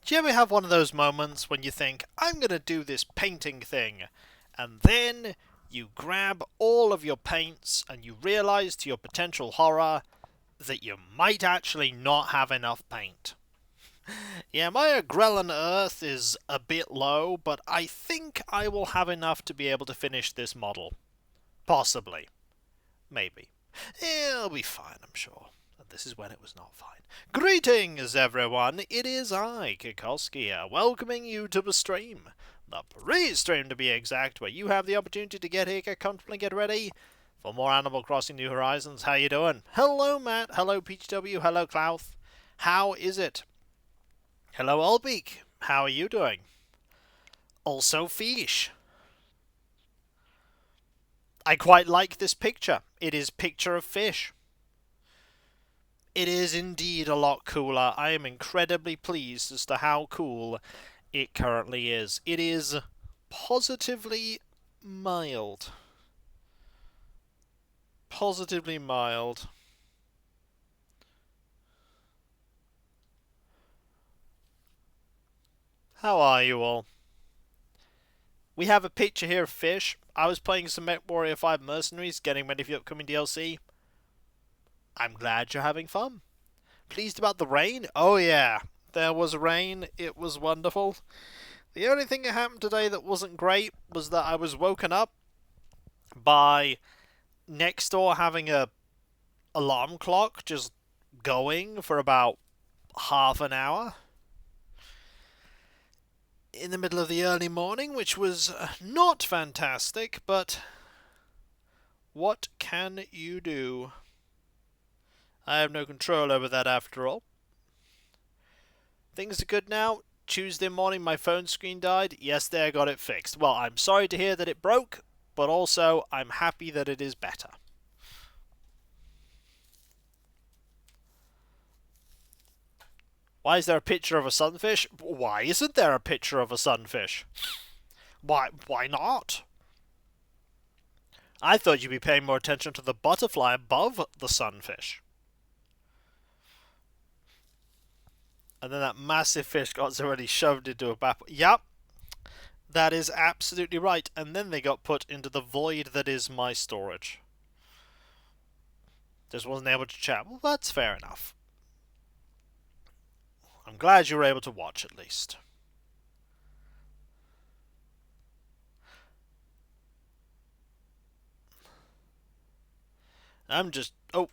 Do you ever have one of those moments when you think, I'm going to do this painting thing, and then you grab all of your paints and you realize to your potential horror that you might actually not have enough paint? Yeah, my Grelin Earth is a bit low, but I think I will have enough to be able to finish this model. Possibly. Maybe. It'll be fine, I'm sure. And this is when it was not fine. Greetings, everyone. It is I, Kikoski, here, welcoming you to the stream. The pre-stream, to be exact, where you have the opportunity to get here, get comfortable, and get ready for more Animal Crossing New Horizons. How you doing? Hello, Matt. Hello, PHW. Hello, Clouth. How is it? Hello, Albeek. How are you doing? Also, Fish. I quite like this picture. It is picture of fish. It is indeed a lot cooler. I am incredibly pleased as to how cool it currently is. It is positively mild. Positively mild. How are you all? We have a picture here of fish. I was playing some MechWarrior 5 Mercenaries, getting ready for the upcoming DLC. I'm glad you're having fun. Pleased about the rain? Oh yeah, there was rain. It was wonderful. The only thing that happened today that wasn't great was that I was woken up by next door having a alarm clock just going for about half an hour in the middle of the early morning, which was not fantastic, but what can you do? I have no control over that after all. Things are good now. Tuesday morning my phone screen died. Yes, there, I got it fixed. Well, I'm sorry to hear that it broke, but also I'm happy that it is better. Why is there a picture of a sunfish? Why isn't there a picture of a sunfish? Why not? I thought you'd be paying more attention to the butterfly above the sunfish. And then that massive fish got already shoved into a bap. Yep, that is absolutely right. And then they got put into the void that is my storage. Just wasn't able to chat. Well, that's fair enough. I'm glad you were able to watch at least. I'm just... Oh.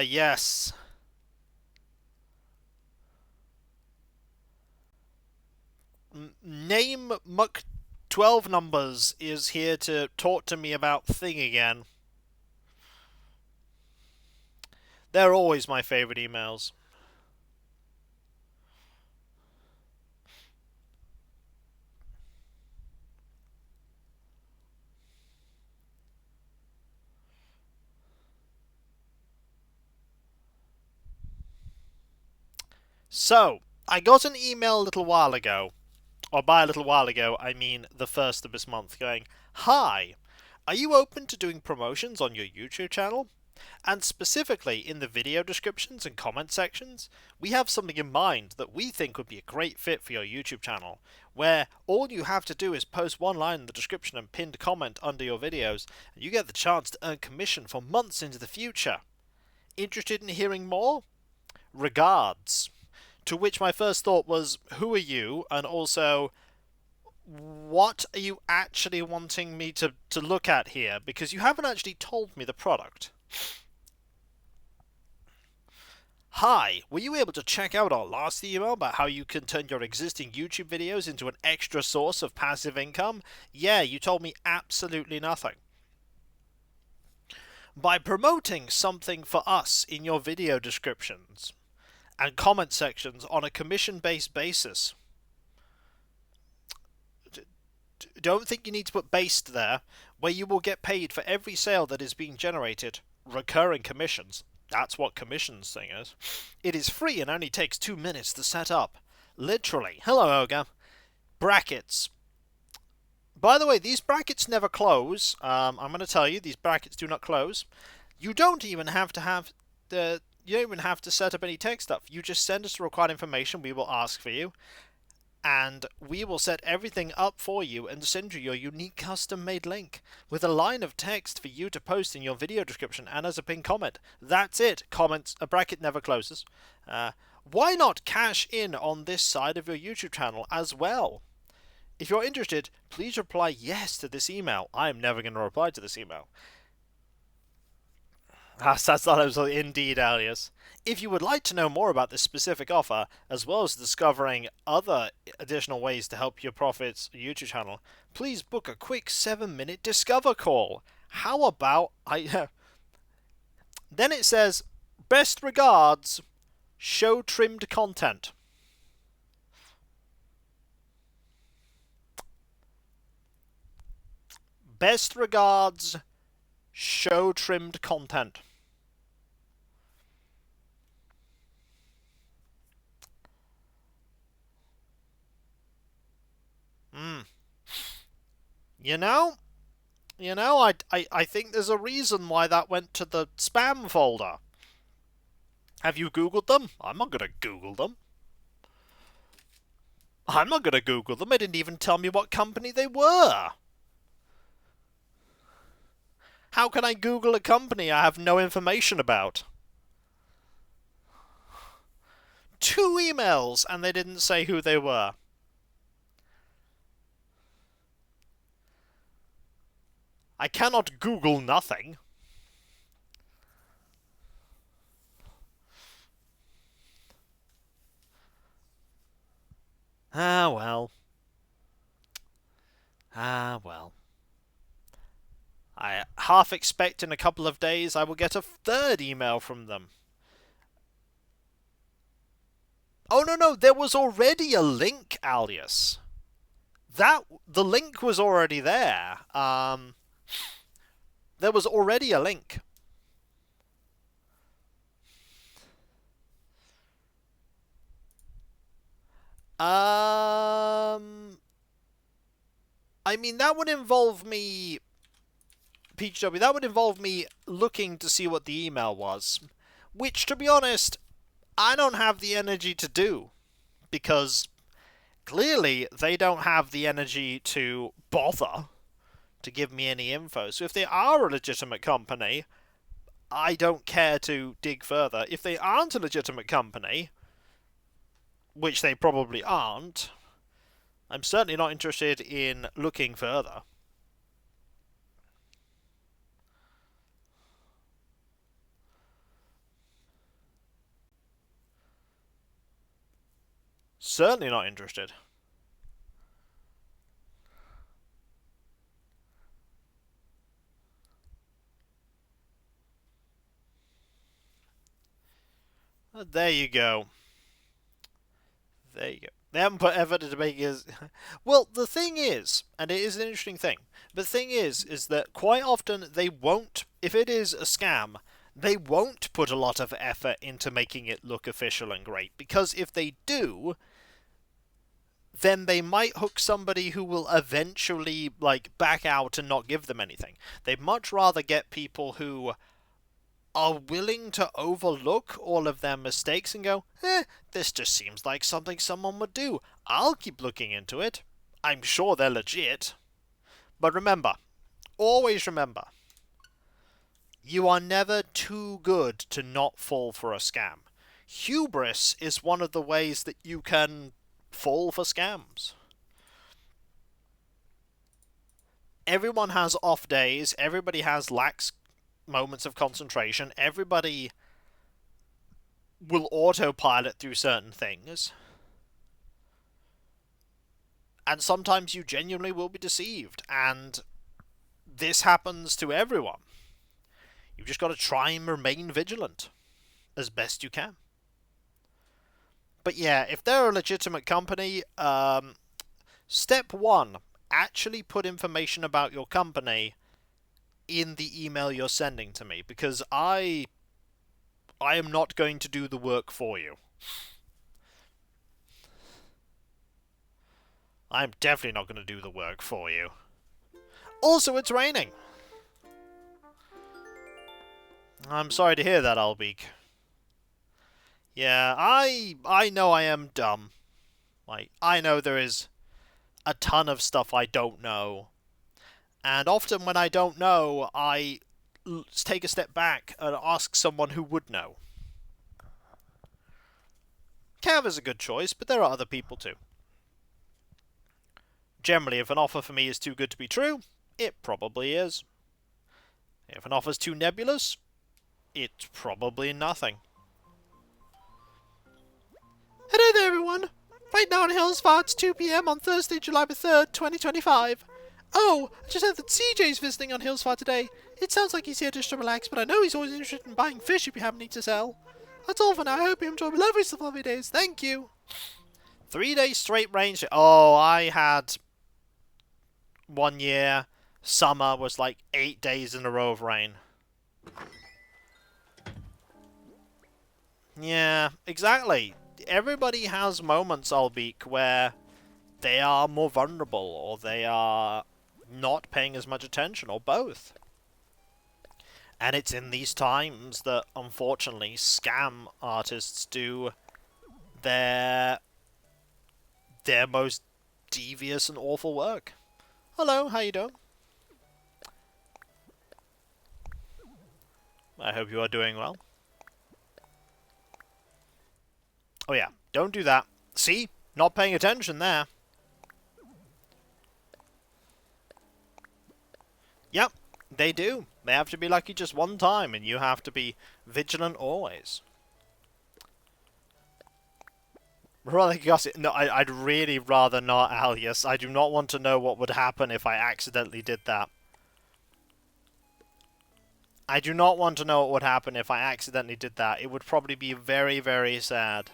Yes. Name Muck 12 Numbers is here to talk to me about Thing again. They're always my favourite emails. So, I got an email a little while ago, or by a little while ago, I mean the first of this month, going, "Hi, are you open to doing promotions on your YouTube channel? And specifically in the video descriptions and comment sections, we have something in mind that we think would be a great fit for your YouTube channel, where all you have to do is post one line in the description and pinned comment under your videos, and you get the chance to earn commission for months into the future. Interested in hearing more? Regards." To which my first thought was, who are you? And also, what are you actually wanting me to look at here? Because you haven't actually told me the product. Hi, were you able to check out our last email about how you can turn your existing YouTube videos into an extra source of passive income? Yeah, you told me absolutely nothing. By promoting something for us in your video descriptions and comment sections on a commission-based basis. Don't think you need to put based there, where you will get paid for every sale that is being generated. Recurring commissions. That's what commissions thing is. It is free and only takes 2 minutes to set up. Literally. Hello, Ogre. Brackets. By the way, these brackets never close. I'm going to tell you, these brackets do not close. You don't even have to have You don't even have to set up any tech stuff. You just send us the required information, we will ask for you, and we will set everything up for you and send you your unique custom-made link with a line of text for you to post in your video description and as a pinned comment. That's it. Comments, a bracket never closes. Why not cash in on this side of your YouTube channel as well? If you're interested, please reply yes to this email. I am never going to reply to this email. That's not absolutely indeed, alias. If you would like to know more about this specific offer, as well as discovering other additional ways to help your profits YouTube channel, please book a quick 7-minute discover call. How about Then it says, best regards, show trimmed content. Best regards, show trimmed content. You know, I think there's a reason why that went to the spam folder. Have you Googled them? I'm not going to Google them. They didn't even tell me what company they were. How can I Google a company I have no information about? 2 emails, and they didn't say who they were. I cannot Google nothing. Ah, well. I half expect in a couple of days I will get a 3rd email from them. Oh, no, there was already a link, alias. The link was already there. There was already a link. I mean, that would involve me... PGW, that would involve me looking to see what the email was. Which, to be honest, I don't have the energy to do. Because clearly they don't have the energy to bother to give me any info. So if they are a legitimate company, I don't care to dig further. If they aren't a legitimate company, which they probably aren't, I'm certainly not interested in looking further. Certainly not interested. There you go. There you go. They haven't put effort into making us... Well, the thing is, and it is an interesting thing, the thing is that quite often they won't, if it is a scam, they won't put a lot of effort into making it look official and great, because if they do, then they might hook somebody who will eventually, like, back out and not give them anything. They'd much rather get people who are willing to overlook all of their mistakes and go, this just seems like something someone would do. I'll keep looking into it. I'm sure they're legit. But remember, always remember, you are never too good to not fall for a scam. Hubris is one of the ways that you can fall for scams. Everyone has off days. Everybody has lax moments of concentration. Everybody will autopilot through certain things. And sometimes you genuinely will be deceived. And this happens to everyone. You've just got to try and remain vigilant as best you can. But yeah, if they're a legitimate company, step 1, actually put information about your company in the email you're sending to me, because I am not going to do the work for you. I'm definitely not going to do the work for you. Also, it's raining. I'm sorry to hear that, Albeek. Yeah, I know I am dumb. Like, I know there is a ton of stuff I don't know. And often when I don't know, take a step back and ask someone who would know. Cav is a good choice, but there are other people too. Generally, if an offer for me is too good to be true, it probably is. If an offer's too nebulous, it's probably nothing. Hello there, everyone. Right now in Hillsfar, it's 2 p.m. on Thursday, July the 3rd, 2025. Oh, I just heard that CJ's visiting on Hillsfar today. It sounds like he's here just to relax, but I know he's always interested in buying fish if you have any to sell. That's all for now. I hope you enjoy the lovely days. Thank you. 3 days straight rain. Oh, I had 1 year. Summer was like 8 days in a row of rain. Yeah, exactly. Everybody has moments, Albeek, where they are more vulnerable, or they are not paying as much attention, or both. And it's in these times that, unfortunately, scam artists do their most devious and awful work. Hello, how you doing? I hope you are doing well. Oh yeah, don't do that. See? Not paying attention there. Yep, they do. They have to be lucky just one time, and you have to be vigilant always. Rather gossip. No, I'd really rather not, Alias. I do not want to know what would happen if I accidentally did that. I do not want to know what would happen if I accidentally did that. It would probably be very, very sad.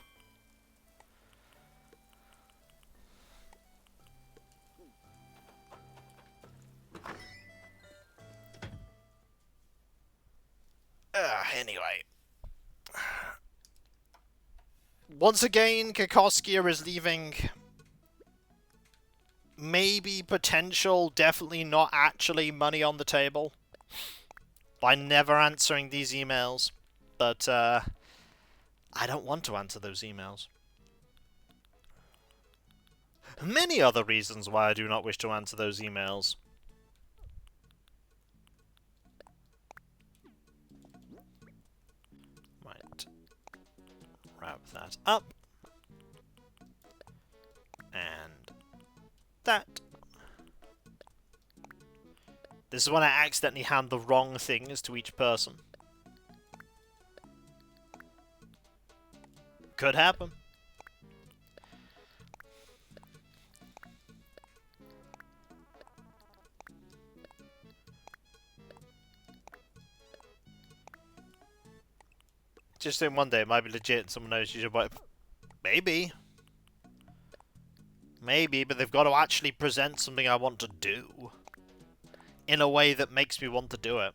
Anyway. Once again, Kakoskia is leaving maybe potential, definitely not actually money on the table by never answering these emails. But, I don't want to answer those emails. Many other reasons why I do not wish to answer those emails. Right. Wrap that up. And that. This is when I accidentally hand the wrong things to each person. Could happen. Just in one day, it might be legit and someone knows you should buy it. Maybe. Maybe, but they've got to actually present something I want to do in a way that makes me want to do it.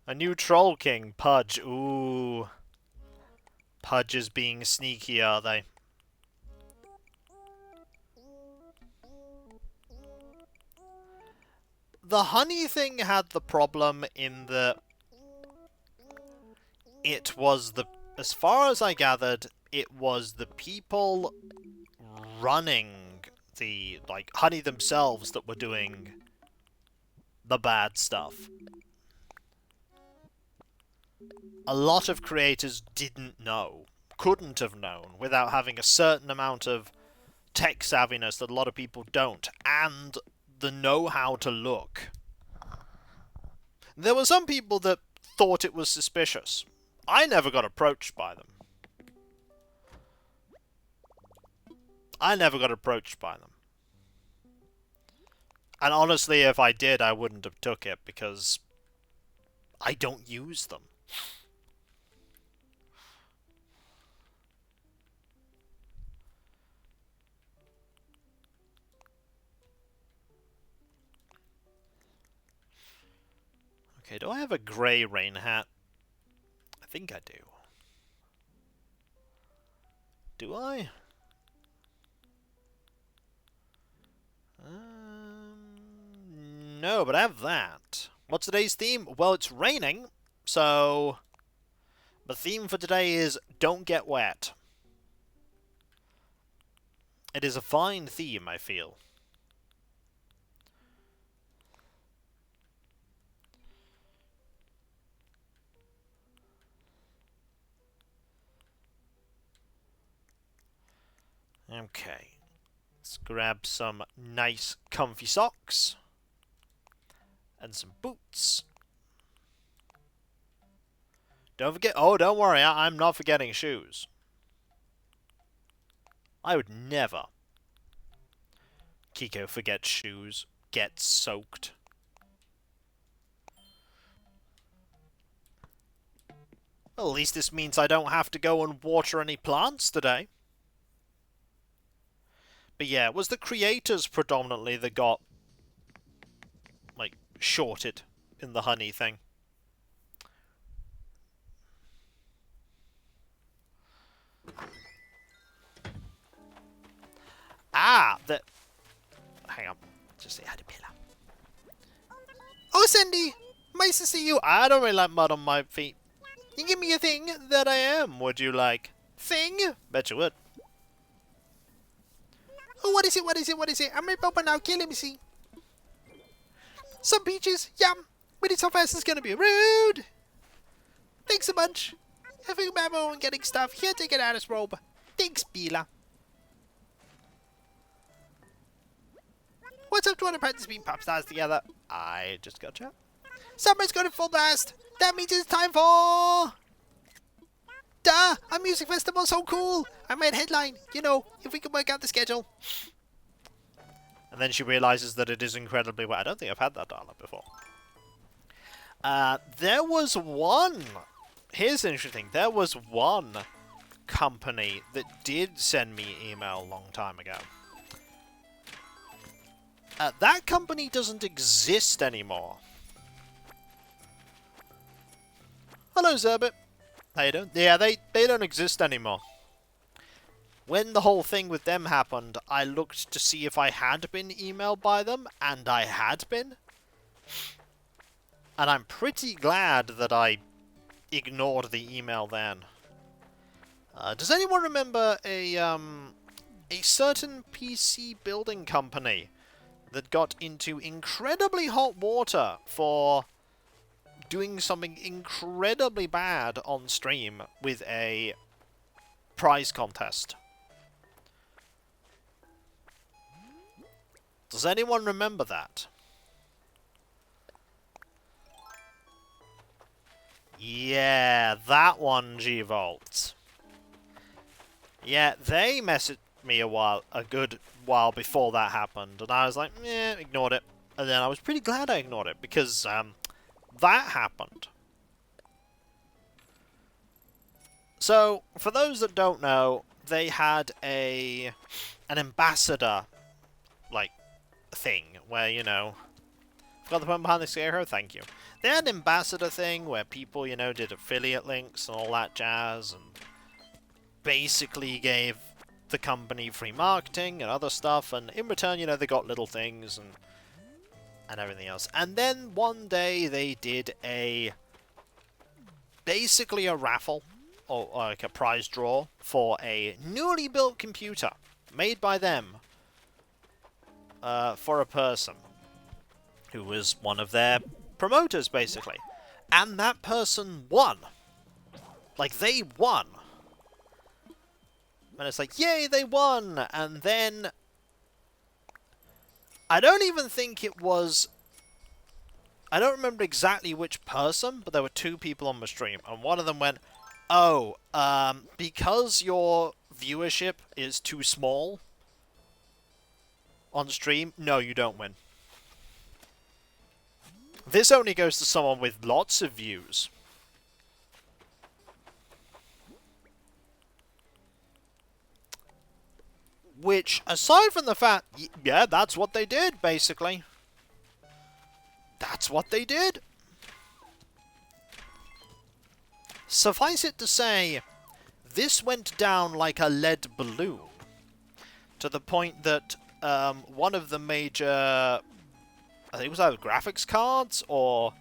A new Troll King, Pudge. Ooh. Pudge is being sneaky, are they? The honey thing had the problem in that it was the... As far as I gathered, it was the people running the, like, honey themselves that were doing the bad stuff. A lot of creators didn't know, couldn't have known, without having a certain amount of tech savviness that a lot of people don't, and the know-how to look. There were some people that thought it was suspicious. I never got approached by them. I never got approached by them. And honestly, if I did, I wouldn't have took it, because I don't use them. Okay, do I have a grey rain hat? I think I do. Do I? No, but I have that. What's today's theme? Well, it's raining, so the theme for today is don't get wet. It is a fine theme, I feel. Okay. Let's grab some nice comfy socks. And some boots. Don't forget... Oh, don't worry. I'm not forgetting shoes. I would never. Kiko forgets shoes. Gets soaked. Well, at least this means I don't have to go and water any plants today. But yeah, it was the creators predominantly that got, like, shorted in the honey thing. Ah! Hang on. Just say hi to Pilla. Oh, Cindy! Nice to see you. I don't really like mud on my feet. You give me a thing that I am, would you like? Thing? Bet you would. Oh, what is it? What is it? What is it? I'm a Boba now. Okay, let me see. Some peaches. Yum. But it's so fast it's gonna be rude. Thanks a bunch. Having a bad moment getting stuff. Here, take it out of robe. Thanks, Bila. What's up to want to practice being pop stars together? I just gotcha. Summer's going full blast. That means it's time for... Duh! A music festival, so cool! I made headline. You know, if we can work out the schedule. And then she realizes that it is incredibly well. I don't think I've had that dialogue before. There was one... Here's interesting. There was one company that did send me email a long time ago. That company doesn't exist anymore. Hello, Zerbit. How you doing? Yeah, they don't exist anymore. When the whole thing with them happened, I looked to see if I had been emailed by them, and I had been. And I'm pretty glad that I ignored the email then. Does anyone remember a certain PC building company that got into incredibly hot water for doing something incredibly bad on stream with a prize contest? Does anyone remember that? Yeah, that one, G-Volt. Yeah, they messaged me a good while before that happened, and I was like, eh, ignored it. And then I was pretty glad I ignored it, because, that happened. So, for those that don't know, they had an ambassador, like, thing, where, you know... Forgot the point behind the scarecrow? Thank you. They had an ambassador thing where people, you know, did affiliate links and all that jazz, and basically gave the company free marketing and other stuff, and in return, you know, they got little things and everything else. And then one day they did basically a raffle, or like a prize draw, for a newly built computer made by them for a person who was one of their promoters, basically. And that person won. Like, they won. And it's like, yay, they won! And then... I don't even think it was... I don't remember exactly which person, but there were two people on the stream. And one of them went, oh, because your viewership is too small on stream, no, you don't win. This only goes to someone with lots of views. Which, aside from the fact... Yeah, that's what they did, basically. That's what they did. Suffice it to say, this went down like a lead balloon. To the point that one of the major... I think it was either graphics cards or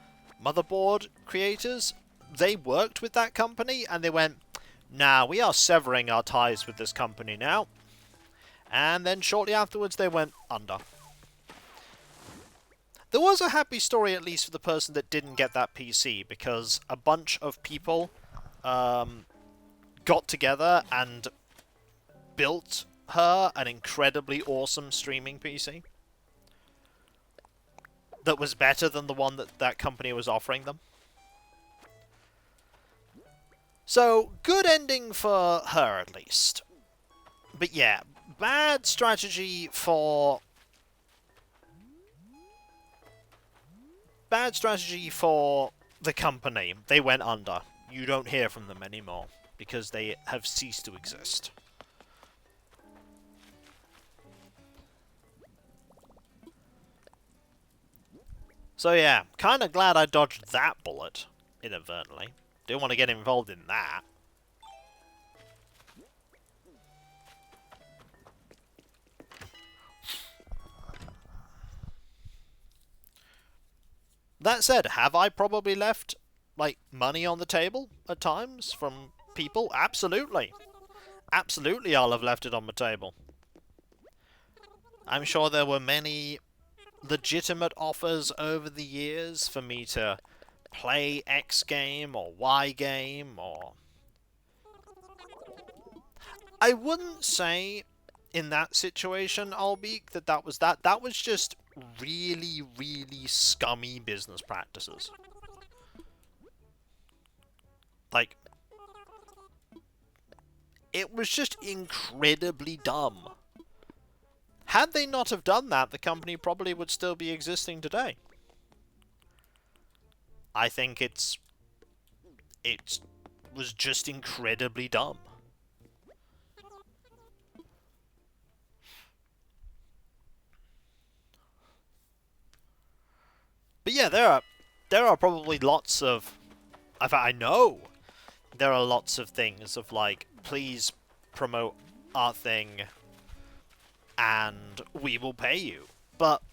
motherboard creators, they worked with that company and they went, nah, we are severing our ties with this company now. And then shortly afterwards they went under. There was a happy story, at least for the person that didn't get that PC, because a bunch of people got together and built her an incredibly awesome streaming PC that was better than the one that that company was offering them. So, good ending for her, at least. But yeah, bad strategy for... Bad strategy for the company. They went under. You don't hear from them anymore, because they have ceased to exist. So yeah, kinda glad I dodged that bullet, inadvertently. Didn't want to get involved in that. That said, have I probably left, like, money on the table at times from people? Absolutely. Absolutely I'll have left it on the table. I'm sure there were many legitimate offers over the years for me to play X game or Y game or... I wouldn't say in that situation, Albeek, that was that. That was just really, really scummy business practices. Like, it was just incredibly dumb. Had they not have done that, the company probably would still be existing today. I think it was just incredibly dumb. But yeah, there are probably lots of... In fact, I know there are lots of things of like, please promote our thing and we will pay you. But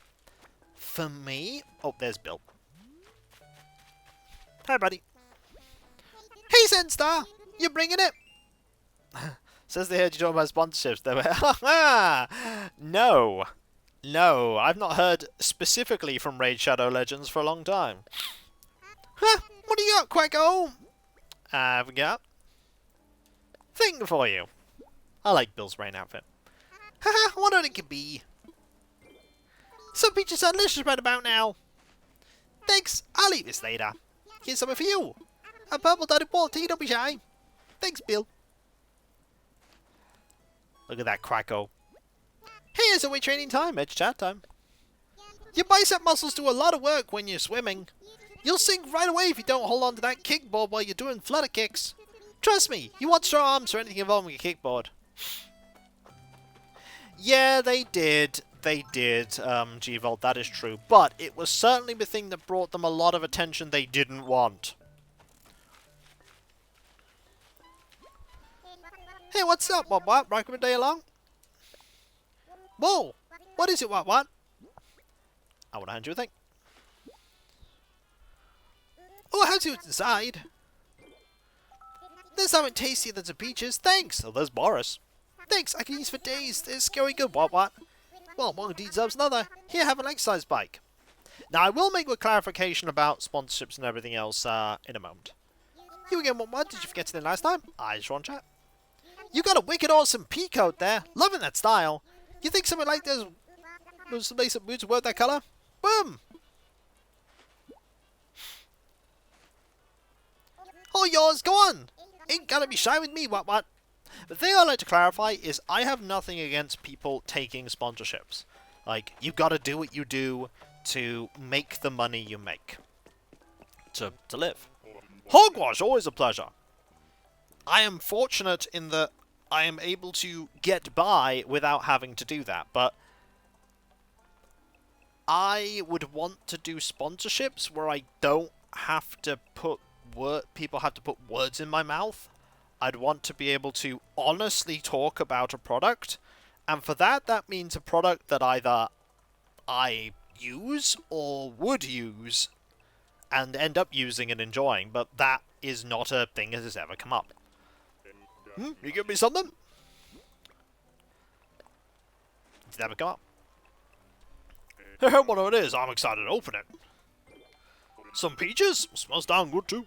for me... Oh, there's Bill. Hi, buddy. Hey, Senstar! You bringing it? Says they heard you talking about sponsorships. They were... No. No, I've not heard specifically from Raid Shadow Legends for a long time. Huh? What do you got, Quacko? I've got... thing for you. I like Bill's rain outfit. Haha, what it could be. Some peaches are delicious right about now. Thanks, I'll eat this later. Here's something for you. A purple dotted ball tea, don't be shy. Thanks, Bill. Look at that Quacko. Hey, it's a weight training time. It's chat time. Your bicep muscles do a lot of work when you're swimming. You'll sink right away if you don't hold on to that kickboard while you're doing flutter kicks. Trust me, you want strong arms for anything involving a kickboard. Yeah, they did. They did, G-Volt, that is true. But it was certainly the thing that brought them a lot of attention they didn't want. Hey, what's up, what? Welcome a day along? Whoa! What is it, what? I want to hand you a thing. Oh, how's you inside? There's something tasty that's a peaches. Thanks! Oh, there's Boris. Thanks, I can use for days. It's scary good, what? Well, one deserves another. Here, have an exercise bike. Now, I will make a clarification about sponsorships and everything else in a moment. You again, what? Did you forget something last time? I just want to chat. You got a wicked awesome pea coat there. Loving that style. You think something like this was lace up boots worth that colour? Boom! All yours, go on! Ain't gotta be shy with me, what? The thing I'd like to clarify is I have nothing against people taking sponsorships. Like, you've gotta do what you do to make the money you make. To live. Hogwash, always a pleasure. I am fortunate in that I am able to get by without having to do that, but I would want to do sponsorships where I don't have to put people have to put words in my mouth. I'd want to be able to honestly talk about a product, and for that means a product that either I use or would use, and end up using and enjoying, but that is not a thing that has ever come up. You give me something? Did it ever come up? Whatever it is, I'm excited to open it. Some peaches? Smells darn good too.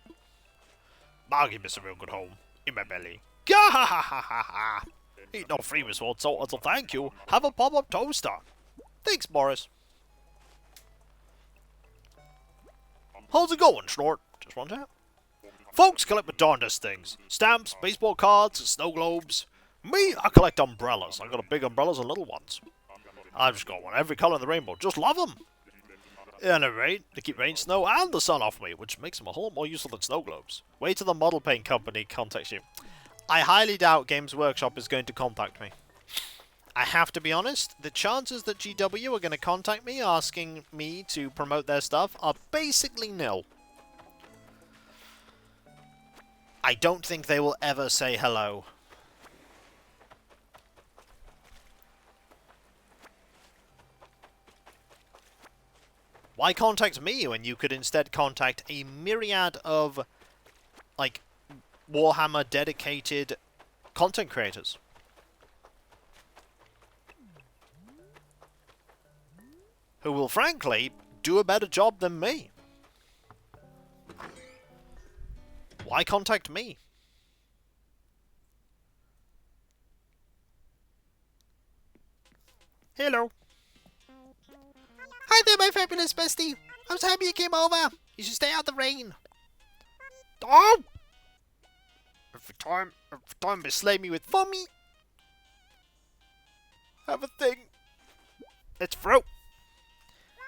I'll give this a real good home. In my belly. Gah ha ha ha ha ha! Eat no free Miss Ward, so thank you. Have a pop-up toaster. Thanks, Boris. How's it going, Snort? Just one tap. Folks collect the darndest things. Stamps, baseball cards, snow globes. Me, I collect umbrellas. I got big umbrellas and little ones. I've just got one every colour in the rainbow. Just love them. And they keep rain, snow, and the sun off me, which makes them a whole lot more useful than snow globes. Wait till the model paint company contacts you. I highly doubt Games Workshop is going to contact me. I have to be honest, the chances that GW are going to contact me asking me to promote their stuff are basically nil. I don't think they will ever say hello. Why contact me when you could instead contact a myriad of, like, Warhammer dedicated content creators? Who will, frankly, do a better job than me. Why contact me? Hello. Hi there, my fabulous bestie. I'm so happy you came over. You should stay out the rain. Oh! Every time they slay me with vomit. I have a thing. It's fruit.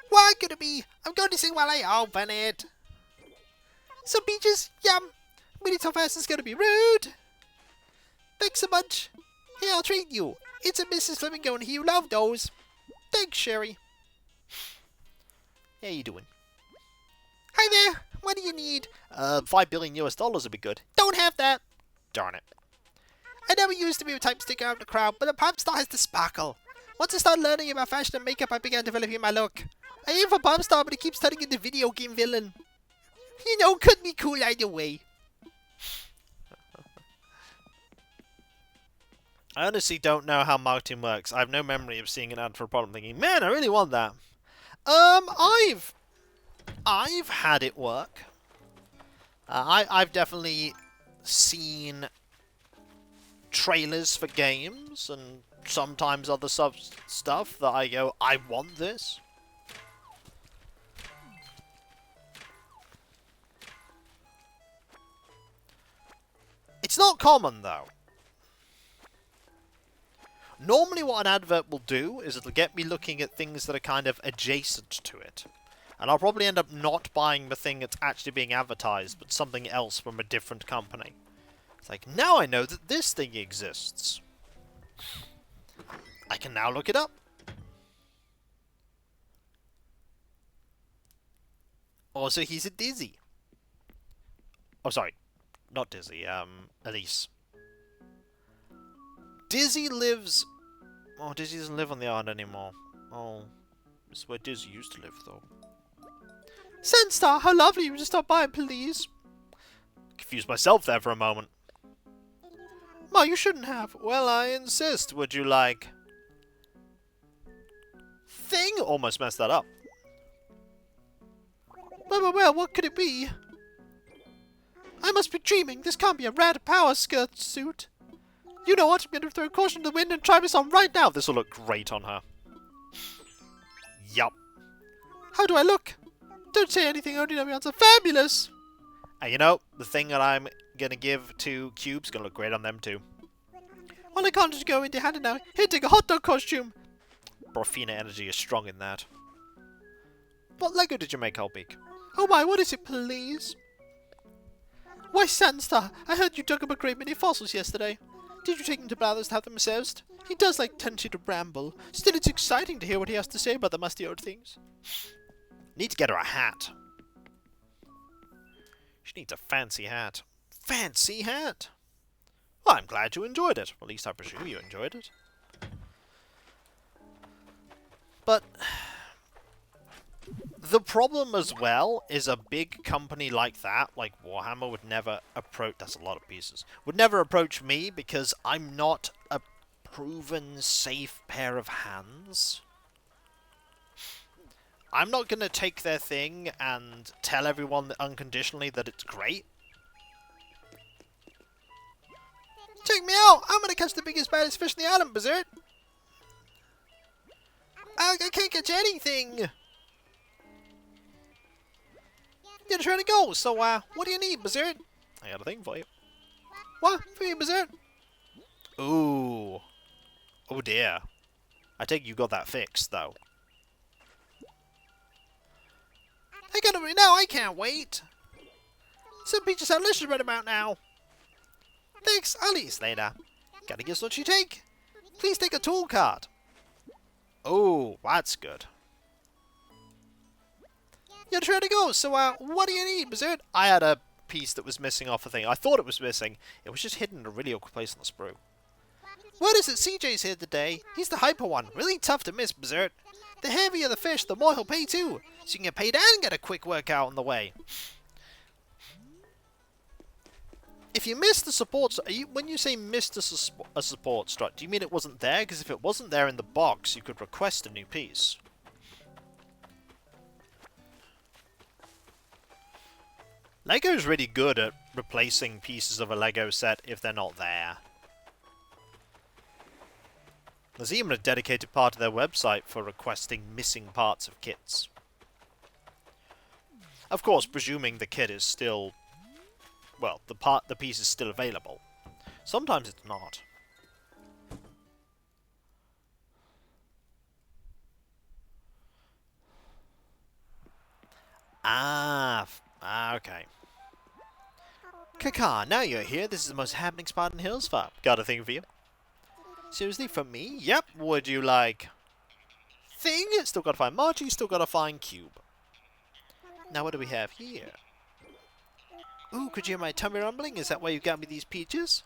What could it be? I'm going to sing while I open it. Some peaches, yum. Winning so fast is going to be rude. Thanks so much. Here, I'll treat you. It's a Mrs. Flamingo and you love those. Thanks, Sherry. How you doing? Hi there. What do you need? $5 billion US would be good. Don't have that. Darn it. I never used to be a type sticker out in the crowd, but a pop star has the sparkle. Once I started learning about fashion and makeup, I began developing my look. I aim for pop star, but it keeps turning into video game villain. You know, could be cool either way. I honestly don't know how marketing works. I have no memory of seeing an ad for a product thinking, man, I really want that. I've had it work. I've definitely seen trailers for games and sometimes other stuff that I go, I want this. It's not common though. Normally what an advert will do is it'll get me looking at things that are kind of adjacent to it. And I'll probably end up not buying the thing that's actually being advertised, but something else from a different company. It's like, now I know that this thing exists. I can now look it up. Also, he's a Dizzy. Oh, sorry. Not Dizzy, Elise. Dizzy lives... Oh, Dizzy doesn't live on the island anymore. Oh, this is where Dizzy used to live, though. Sandstar, how lovely you to stop by, please. Confused myself there for a moment. Ma, you shouldn't have. Well, I insist. Would you like... Thing? Almost messed that up. Well, what could it be? I must be dreaming. This can't be a rad power skirt suit. You know what? I'm going to throw caution to the wind and try this on right now. This will look great on her. Yup. How do I look? Don't say anything, only let me answer. Fabulous! And you know, the thing that I'm going to give to Cube's going to look great on them too. Well, I can't just go into hand now. Here, take a hot dog costume. Brofina energy is strong in that. What Lego did you make, Hulbeak? Oh my, what is it, please? Why, Sandstar, I heard you dug up a great many fossils yesterday. Did you take him to Blathers to have them assessed? He does like tendency to ramble. Still, it's exciting to hear what he has to say about the musty old things. Need to get her a hat. She needs a fancy hat. Fancy hat? Well, I'm glad you enjoyed it. At least I presume you enjoyed it. But... The problem as well is a big company like that, like Warhammer, would never approach... That's a lot of pieces. Would never approach me because I'm not a proven safe pair of hands. I'm not going to take their thing and tell everyone unconditionally that it's great. Check me out! I'm going to catch the biggest, baddest fish in the island, Berserk! I can't catch anything! You're trying to go, so, what do you need, Berserk? I got a thing for you. What? For you, Berserk? Ooh. Oh dear. I take you got that fixed, though. I got it right now, I can't wait! Some peaches are delicious right about now. Thanks, I'll eat later. Gotta guess what you take? Please take a tool card. Oh, that's good. You're trying to go, so what do you need, Berserk? I had a piece that was missing off a thing. I thought it was missing. It was just hidden in a really awkward place on the sprue. What is it? CJ's here today. He's the hyper one. Really tough to miss, Berserk. The heavier the fish, the more he'll pay too. So you can get paid and get a quick workout on the way. If you missed the support... when you say missed a support strut, do you mean it wasn't there? Because if it wasn't there in the box, you could request a new piece. Lego's really good at replacing pieces of a Lego set if they're not there. There's even a dedicated part of their website for requesting missing parts of kits. Of course, presuming the kit is still... well, the piece is still available. Sometimes it's not. Okay. Kaka, now you're here. This is the most happening spot in Hillsfar. Got a thing for you? Seriously, for me? Yep. Would you like... thing? Still gotta find Margie, still gotta find Cube. Now what do we have here? Ooh, could you hear my tummy rumbling? Is that why you got me these peaches?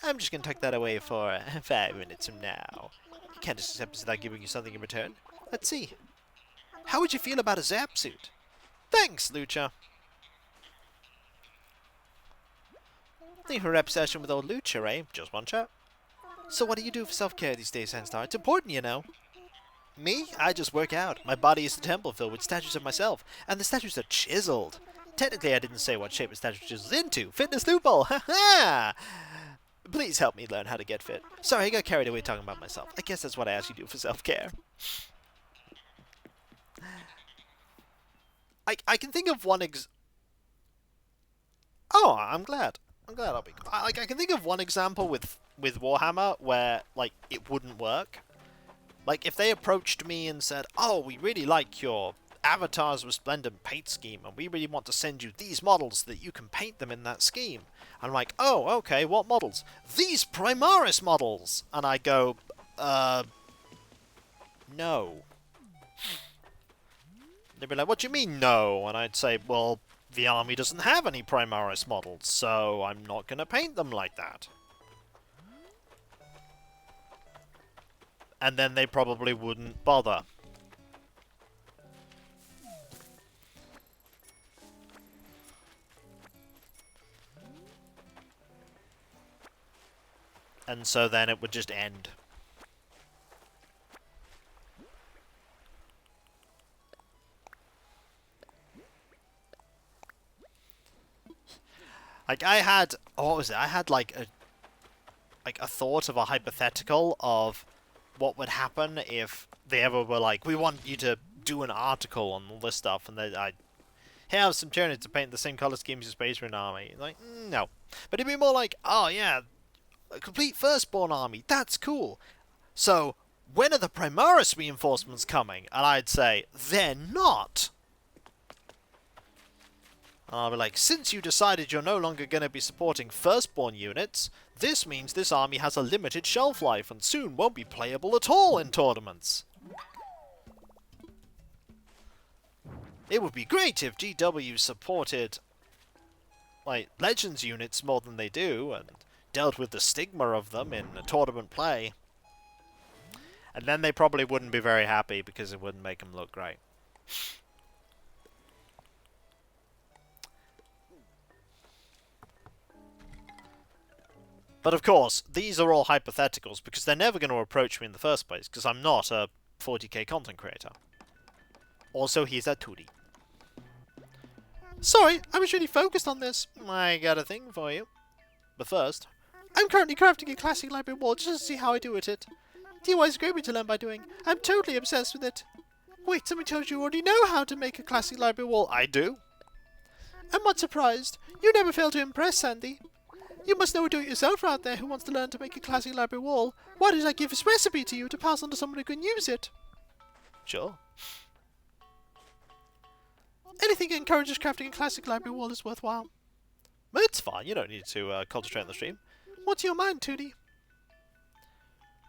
I'm just gonna tuck that away for 5 minutes from now. You can't just accept this without giving you something in return. Let's see. How would you feel about a zap suit? Thanks, Lucha. Think for a rep session with old Lucha, eh? Just one chat. So what do you do for self-care these days, Sandstar? It's important, you know. Me? I just work out. My body is a temple filled with statues of myself, and the statues are chiseled. Technically, I didn't say what shape a statue chisels into. Fitness loophole! Ha ha! Please help me learn how to get fit. Sorry, I got carried away talking about myself. I guess that's what I actually do for self-care. I can think of one Oh, I'm glad. I'll be... I can think of one example with Warhammer where, like, it wouldn't work. Like, if they approached me and said, oh, we really like your Avatar's Resplendent paint scheme, and we really want to send you these models so that you can paint them in that scheme. I'm like, oh, okay, what models? These Primaris models! And I go, no. They'd be like, what do you mean, no? And I'd say, well, the army doesn't have any Primaris models, so I'm not going to paint them like that. And then they probably wouldn't bother. And so then it would just end. Like, I had... what was it? I had, like a thought of a hypothetical of what would happen if they ever were like, we want you to do an article on all this stuff, and then I have some Tyranids to paint the same color schemes as Space Marine Army. Like, no. But it'd be more like, oh yeah, a complete Firstborn army, that's cool. So, when are the Primaris reinforcements coming? And I'd say, they're not. And I'll be like, since you decided you're no longer going to be supporting Firstborn units, this means this army has a limited shelf life and soon won't be playable at all in tournaments. It would be great if GW supported, like, Legends units more than they do, and dealt with the stigma of them in tournament play. And then they probably wouldn't be very happy because it wouldn't make them look great. But of course, these are all hypotheticals because they're never going to approach me in the first place because I'm not a 40k content creator. Also, he's a 2D. Sorry, I was really focused on this. I got a thing for you. But first, I'm currently crafting a classic library wall just to see how I do at it. DIY is a great way to learn by doing. I'm totally obsessed with it. Wait, somebody tells you already know how to make a classic library wall. I do. I'm not surprised. You never fail to impress, Sandy. You must know a do-it-yourselfer out there who wants to learn to make a classic library wall. Why did I give this recipe to you to pass on to someone who can use it? Sure. Anything that encourages crafting a classic library wall is worthwhile. It's fine, you don't need to concentrate on the stream. What's your mind, Tootie?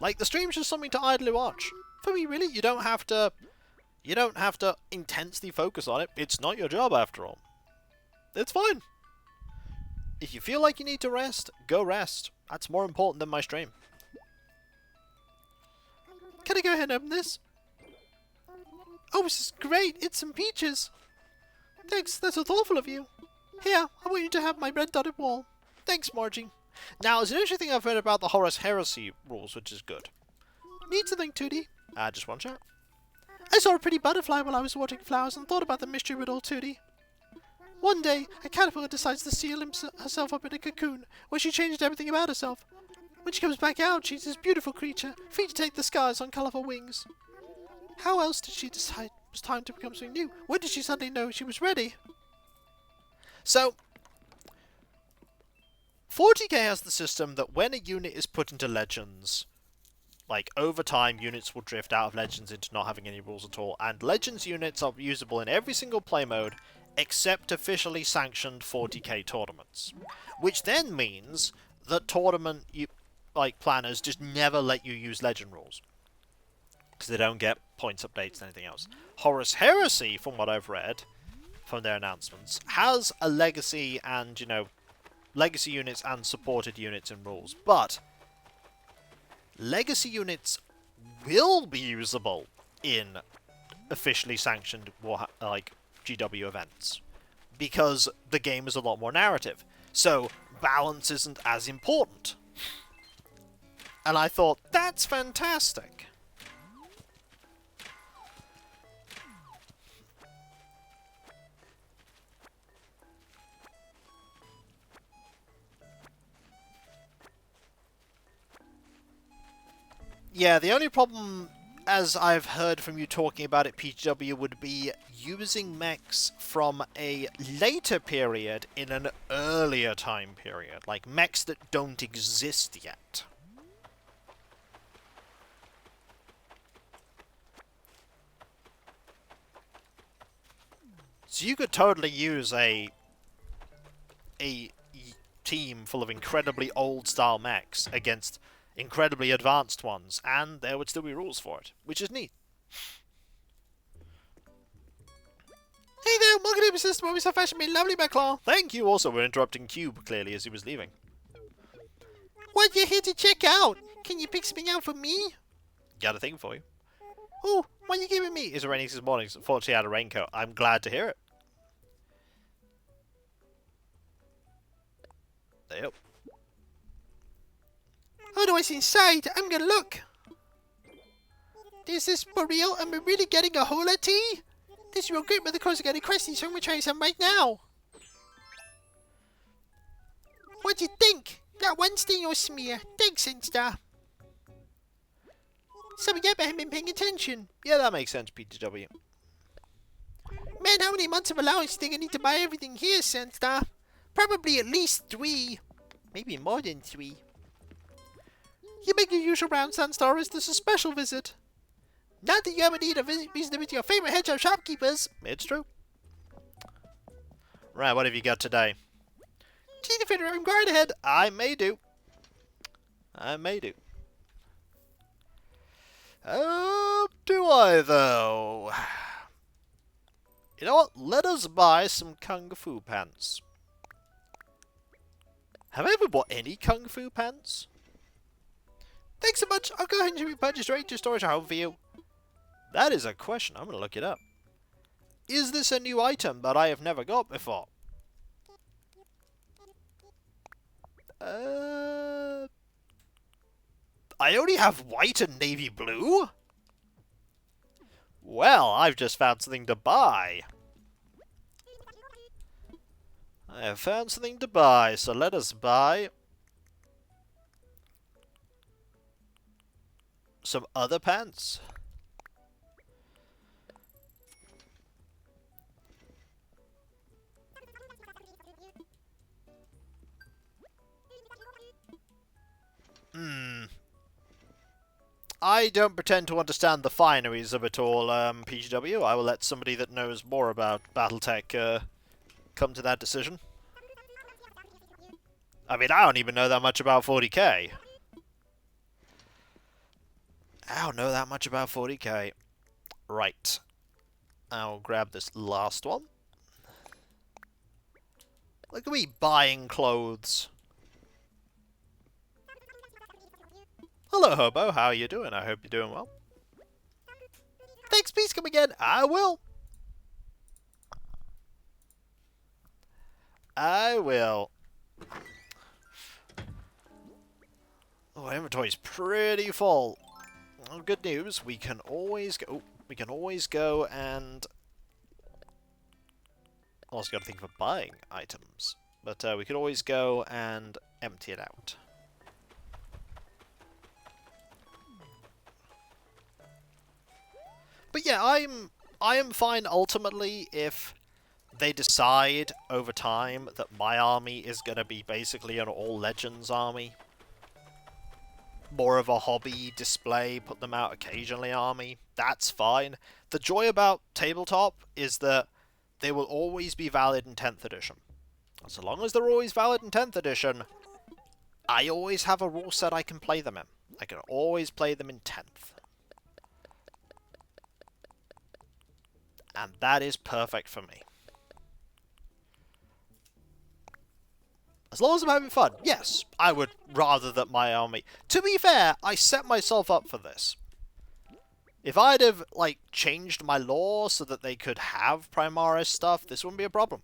Like, the stream's just something to idly watch. For me, really, you don't have to intensely focus on it. It's not your job, after all. It's fine. If you feel like you need to rest, go rest. That's more important than my stream. Can I go ahead and open this? Oh, this is great. It's some peaches. Thanks, that's so thoughtful of you. Here, I want you to have my red dotted wall. Thanks, Margie. Now, there's an interesting thing I've heard about the Horus Heresy rules, which is good. Need something, Tootie? Just one shot. I saw a pretty butterfly while I was watering flowers and thought about the mystery of it all, Tootie. One day, a caterpillar decides to seal herself up in a cocoon, where she changed everything about herself. When she comes back out, she's this beautiful creature, free to take the skies on colourful wings. How else did she decide it was time to become something new? When did she suddenly know she was ready? So, 40k has the system that when a unit is put into Legends, like, over time, units will drift out of Legends into not having any rules at all, and Legends units are usable in every single play mode, except officially sanctioned 40k tournaments. Which then means that tournament planners just never let you use Legend rules. Because they don't get points updates and anything else. Horus Heresy, from what I've read from their announcements, has a legacy and, legacy units and supported units in rules. But legacy units will be usable in officially sanctioned GW events, because the game is a lot more narrative, so balance isn't as important. And I thought, that's fantastic. Yeah, the only problem, as I've heard from you talking about it, PGW, would be using mechs from a later period in an earlier time period. Like mechs that don't exist yet. So you could totally use a team full of incredibly old-style mechs against incredibly advanced ones, and there would still be rules for it, which is neat. Hey there, welcome to my system, always so fashion me, lovely Maclaw. Thank you also for interrupting Cube, clearly, as he was leaving. What you here to check out? Can you pick something out for me? Got a thing for you. Oh, what are you giving me? It's raining this morning, so unfortunately I had a raincoat. I'm glad to hear it. There you go. How do I see inside? I'm gonna look. Is this for real? Am I really getting a whole of tea? This is real great, but the cars are getting crusty, so I'm gonna try some right now. What do you think? Not one stain or smear. Thanks, Insta. Something up I haven't been paying attention. Yeah, that makes sense, PTW. Man, how many months of allowance do you think I need to buy everything here, Senstar? Probably at least 3. Maybe more than 3. You make your usual round, Sunstar, or is this a special visit? Not that you ever need a reason to visit your favorite hedgehog shopkeepers. It's true. Right, what have you got today? Gee, the fitter, I'm going ahead. I may do. I may do. Do I, though? You know what? Let us buy some Kung Fu pants. Have I ever bought any Kung Fu pants? Thanks so much. I'll go ahead and repurchase right to storage home for you. That is a question. I'm going to look it up. Is this a new item that I have never got before? I only have white and navy blue? Well, I've just found something to buy. I have found something to buy, so let us buy some other pants. I don't pretend to understand the fineries of it all, PGW. I will let somebody that knows more about Battletech come to that decision. I mean, I don't even know that much about 40k. I don't know that much about 40k. Right. I'll grab this last one. Look at me buying clothes. Hello, Hobo. How are you doing? I hope you're doing well. Thanks, please come again. I will. I will. Oh, our inventory's pretty full. Well, good news. We can always go. Oh, we can always go and. Also, got to think of buying items, but we could always go and empty it out. But yeah, I am fine ultimately if they decide over time that my army is going to be basically an all legends army. More of a hobby display, put them out occasionally army. That's fine. The joy about tabletop is that they will always be valid in 10th edition. So long as they're always valid in 10th edition, I always have a rule set I can play them in. I can always play them in 10th. And that is perfect for me. As long as I'm having fun, yes, I would rather that my army... To be fair, I set myself up for this. If I'd have, like, changed my law so that they could have Primaris stuff, this wouldn't be a problem.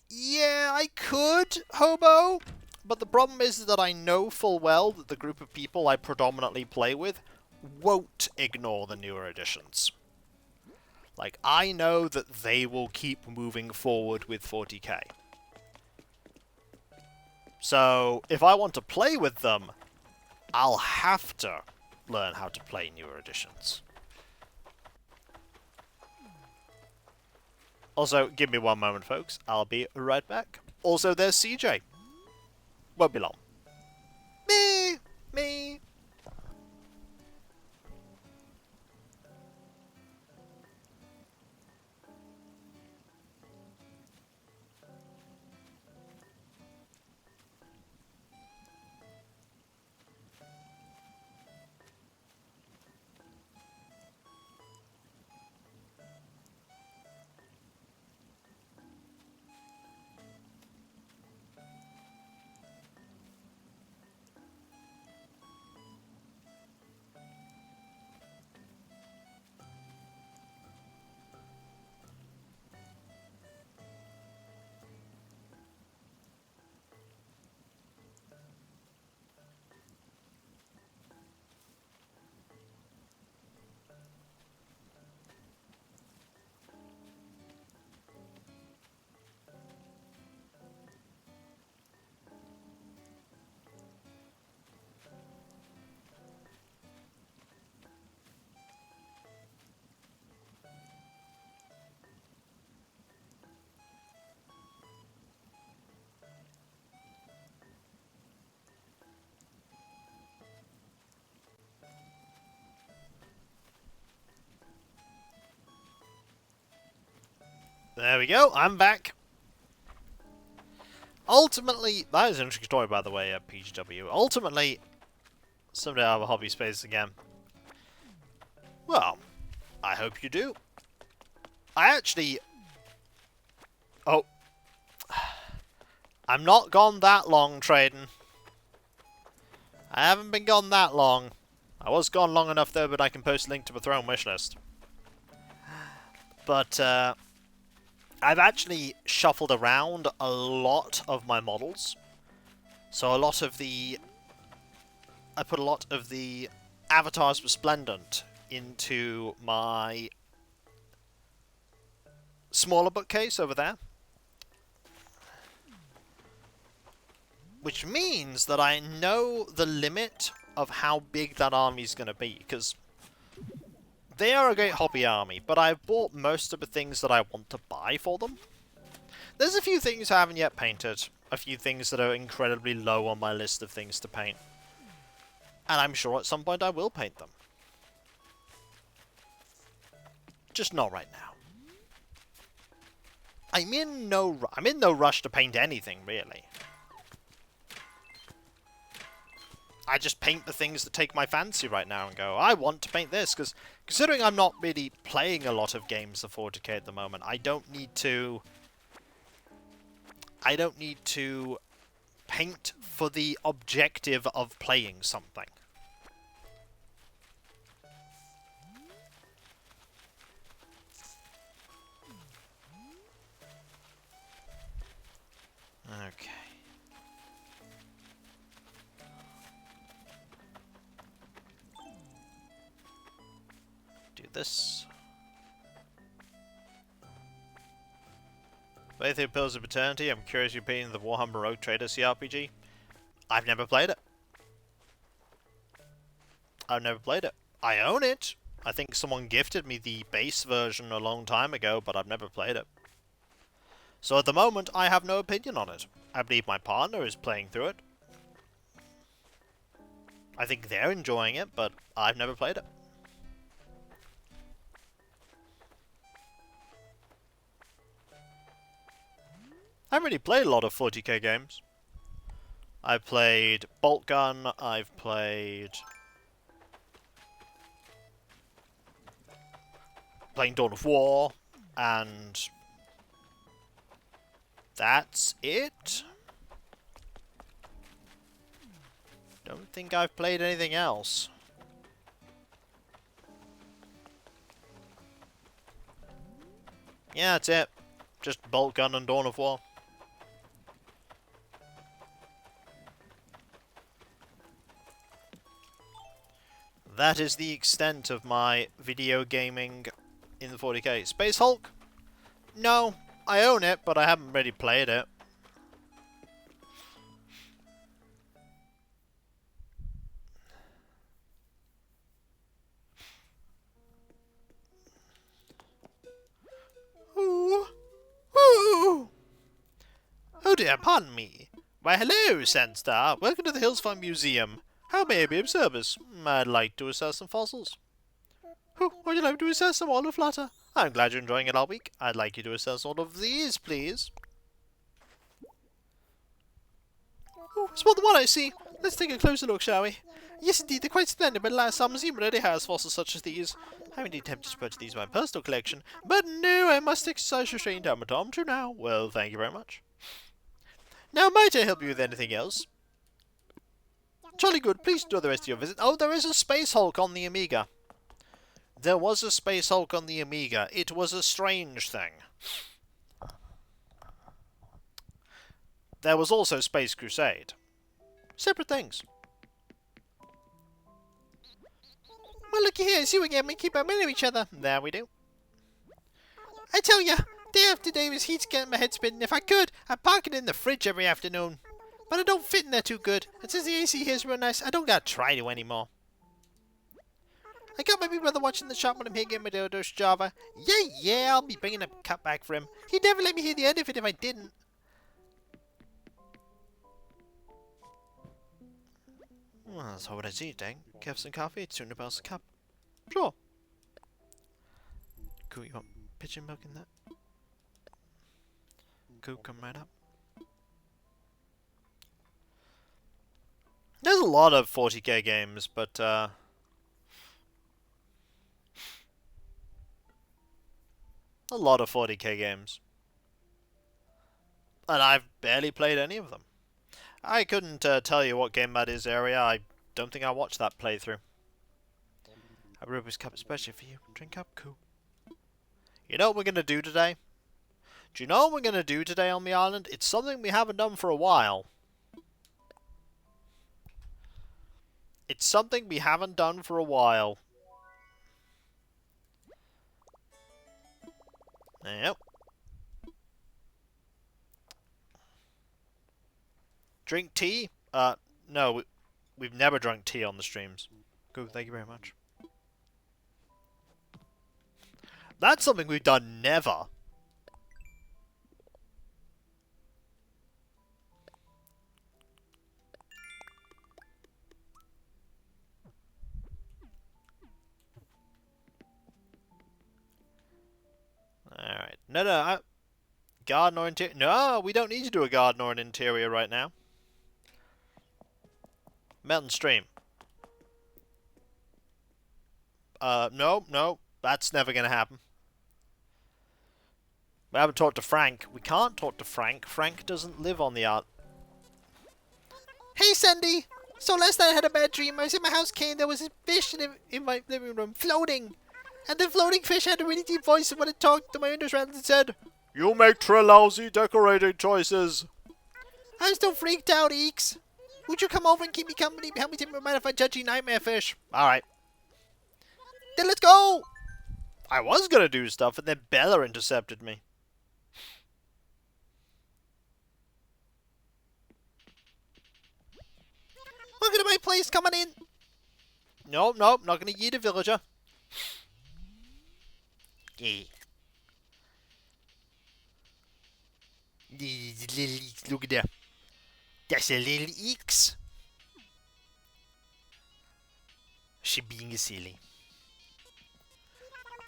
Yeah, I could, Hobo. But the problem is that I know full well that the group of people I predominantly play with won't ignore the newer editions. Like, I know that they will keep moving forward with 40k. So, if I want to play with them, I'll have to learn how to play newer editions. Also, give me one moment, folks. I'll be right back. Also, there's CJ. Won't be long. Me. There we go, I'm back. Ultimately, that is an interesting story, by the way, at PGW. Ultimately, someday I'll have a hobby space again. Well, I hope you do. I actually... Oh. I'm not gone that long trading. I haven't been gone that long. I was gone long enough, though, but I can post a link to a Throne wishlist. But, I've actually shuffled around a lot of my models. So I put a lot of the avatars resplendent into my smaller bookcase over there. Which means that I know the limit of how big that army is going to be, because they are a great hobby army, but I've bought most of the things that I want to buy for them. There's a few things I haven't yet painted, a few things that are incredibly low on my list of things to paint, and I'm sure at some point I will paint them. Just not right now. I'm in no rush to paint anything, really. I just paint the things that take my fancy right now and go, I want to paint this, because considering I'm not really playing a lot of games of 40k at the moment, I don't need to paint for the objective of playing something. Okay. Do this. Playthrough Pillars of Eternity. I'm curious you're painting the Warhammer Rogue Trader CRPG. I've never played it. I own it. I think someone gifted me the base version a long time ago, but I've never played it. So at the moment, I have no opinion on it. I believe my partner is playing through it. I think they're enjoying it, but I've never played it. I haven't really played a lot of 40k games. I've played Bolt Gun, I've played Dawn of War, and that's it. Don't think I've played anything else. Yeah, that's it. Just Bolt Gun and Dawn of War. That is the extent of my video gaming in the 40k. Space Hulk? No, I own it, but I haven't really played it. Ooh. Ooh. Oh dear, pardon me. Why hello, Sandstar. Welcome to the Hillsfarm Museum. How may I be of service? I'd like to assess some fossils. Oh, would you like to assess some olive flutter? I'm glad you're enjoying it all week. I'd like you to assess all of these, please. Oh, spot the one I see. Let's take a closer look, shall we? Yes, indeed, they're quite splendid, but alas, our museum already has fossils such as these. I'm indeed tempted to purchase these in my personal collection, but no, I must exercise restraint. I'm a Tom True now. Well, thank you very much. Now, might I help you with anything else? Jolly good, please do the rest of your visit. Oh, there is a Space Hulk on the Amiga. There was a Space Hulk on the Amiga. It was a strange thing. There was also Space Crusade. Separate things. Well, looky here, see again, we keep our men of each other. There we do. I tell ya, day after day was heat's getting my head spinning. If I could, I'd park it in the fridge every afternoon. But I don't fit in there too good, and since the AC here's real nice, I don't gotta try to anymore. I got my big brother watching the shop when I'm here getting my dose Java. Yeah, I'll be bringing a cut back for him. He'd never let me hear the end of it if I didn't. Well, that's all what I see, dang. Have some coffee? It's 200 pounds a cup. Sure. Cool, you want pigeon milk in that? Cool, come right up. There's a lot of 40k games, but a lot of 40k games. And I've barely played any of them. I couldn't tell you what game that is, Area. I don't think I watched that playthrough. I brewed this cup especially for you. Drink up, cool. You know what we're going to do today? Do you know what we're going to do today on the island? It's something we haven't done for a while. It's something we haven't done for a while. Yep. Drink tea? No, we've never drunk tea on the streams. Good, thank you very much. That's something we've done never. Alright. No, garden or interior? No, we don't need to do a garden or an interior right now. Mountain stream. No, that's never gonna happen. We haven't talked to Frank. We can't talk to Frank. Frank doesn't live on the island. Hey, Sandy! So last night I had a bad dream. I was in my house, and there was a fish in my living room, floating. And the floating fish had a really deep voice, and when it talked to my windows around, it said, "You make lousy decorating choices." I'm still freaked out, Eeks. Would you come over and keep me company? Help me take my mind off my judgy nightmare fish. Alright. Then let's go! I was gonna do stuff, and then Bella intercepted me. Welcome to my place, come on in. No, not gonna eat a villager. Yeah. Look at that. That's a little Eeks. She being silly.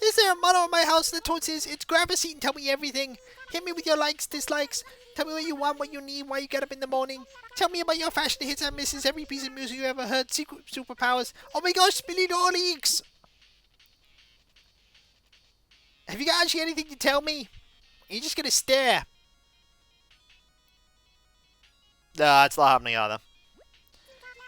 Is there a motto in my house that says it's grab a seat and tell me everything? Hit me with your likes, dislikes. Tell me what you want, what you need, why you get up in the morning. Tell me about your fashion hits and misses, every piece of music you ever heard, secret superpowers. Oh my gosh, Billy Doll Eeks! Have you got actually anything to tell me? Are you just gonna stare? Nah, it's not happening either.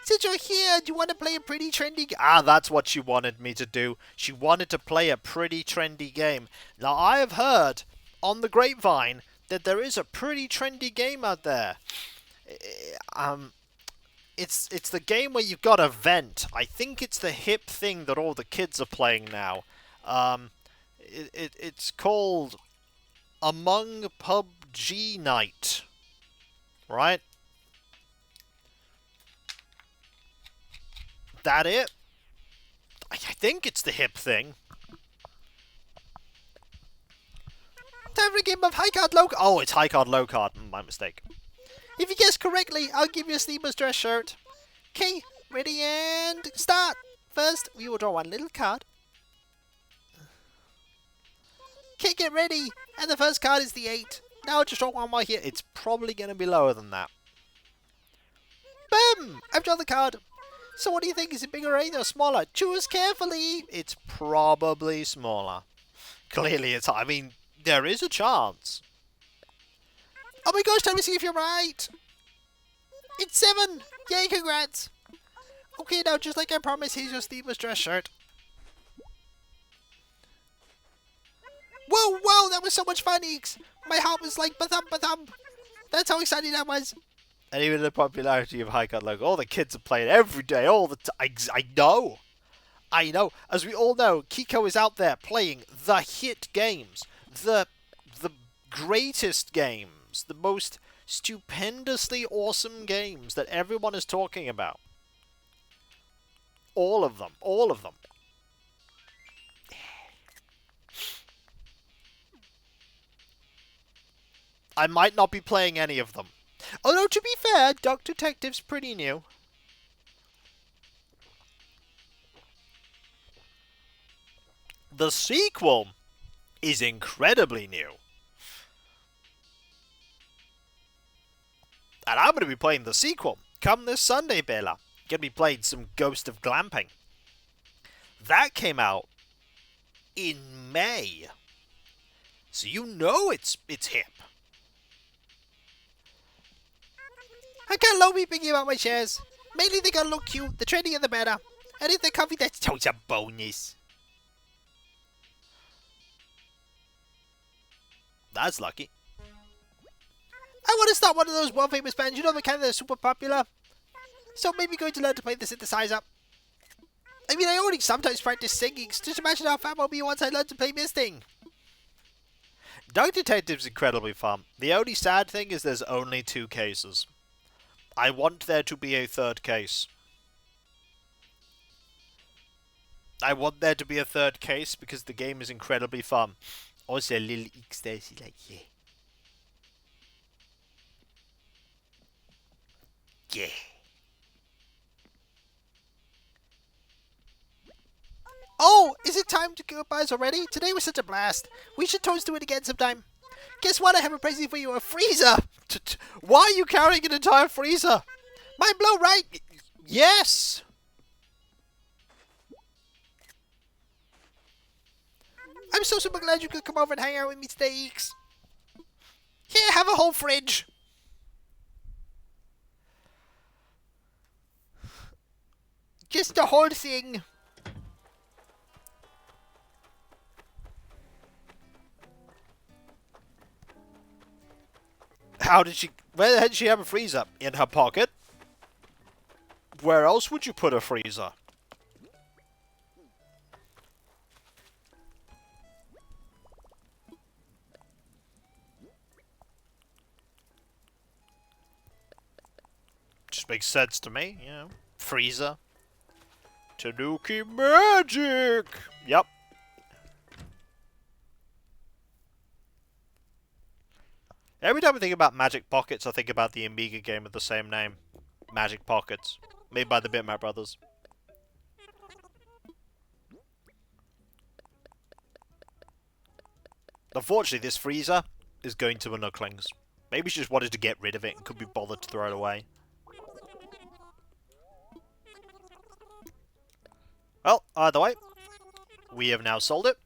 Since you're here, do you want to play a pretty trendy game? Ah, that's what she wanted me to do. She wanted to play a pretty trendy game. Now, I have heard on the grapevine that there is a pretty trendy game out there. It's the game where you've got a vent. I think it's the hip thing that all the kids are playing now. It's called Among PUBG Night. Right? That it? I think it's the hip thing. Time for a game of high card, low card. Oh, it's high card, low card. My mistake. If you guess correctly, I'll give you a sleeper's dress shirt. Okay, ready and start. First, we will draw one little card. Okay, get ready. And the first card is the 8. Now I'll just draw one more here. It's probably going to be lower than that. Boom! I've drawn the card. So what do you think? Is it bigger or 8 or smaller? Choose carefully. It's probably smaller. Clearly it's... I mean, there is a chance. Oh my gosh, time to see if you're right. It's 7. Yay, congrats. Okay, now just like I promised, here's your sleeveless dress shirt. Whoa, that was so much fun, Eeks. My heart was like, ba-thump. That's how excited I was. And even the popularity of High Card Logo, all the kids are playing every day, all the time. I know. As we all know, Kiko is out there playing the hit games. The greatest games. The most stupendously awesome games that everyone is talking about. All of them. I might not be playing any of them. Although, to be fair, Duck Detective's pretty new. The sequel is incredibly new. And I'm going to be playing the sequel. Come this Sunday, Bella. Going to be playing some Ghost of Glamping. That came out in May. So you know it's hip. I can't low be thinking about my shares. Mainly they gotta look cute, the trendier the better. And if they're comfy, that's totes a bonus. That's lucky. I want to start one of those world famous bands, you know, the kind that are super popular. So maybe going to learn to play the synthesizer. I mean, I only sometimes practice singing, so just imagine how fun I'll be once I learn to play this thing. Dunk Detective's incredibly fun. The only sad thing is there's only 2 cases. I want there to be a 3rd case. I want there to be a 3rd case because the game is incredibly fun. Also, little X there, she's like, yeah. Yeah. Oh, is it time to goodbyes already? Today was such a blast. We should toast to it again sometime. Guess what? I have a present for you, a freezer. Why are you carrying an entire freezer? Mind blown, right? Yes. I'm so super glad you could come over and hang out with me today, Eeks. Here, have a whole fridge. Just the whole thing. How did she... Where the heck did she have a freezer? In her pocket? Where else would you put a freezer? Just makes sense to me, you know. Freezer. Tanuki magic! Yep. Every time I think about Magic Pockets, I think about the Amiga game of the same name. Magic Pockets. Made by the Bitmap brothers. Unfortunately, this freezer is going to a Knucklings. Maybe she just wanted to get rid of it and could be bothered to throw it away. Well, either way, we have now sold it.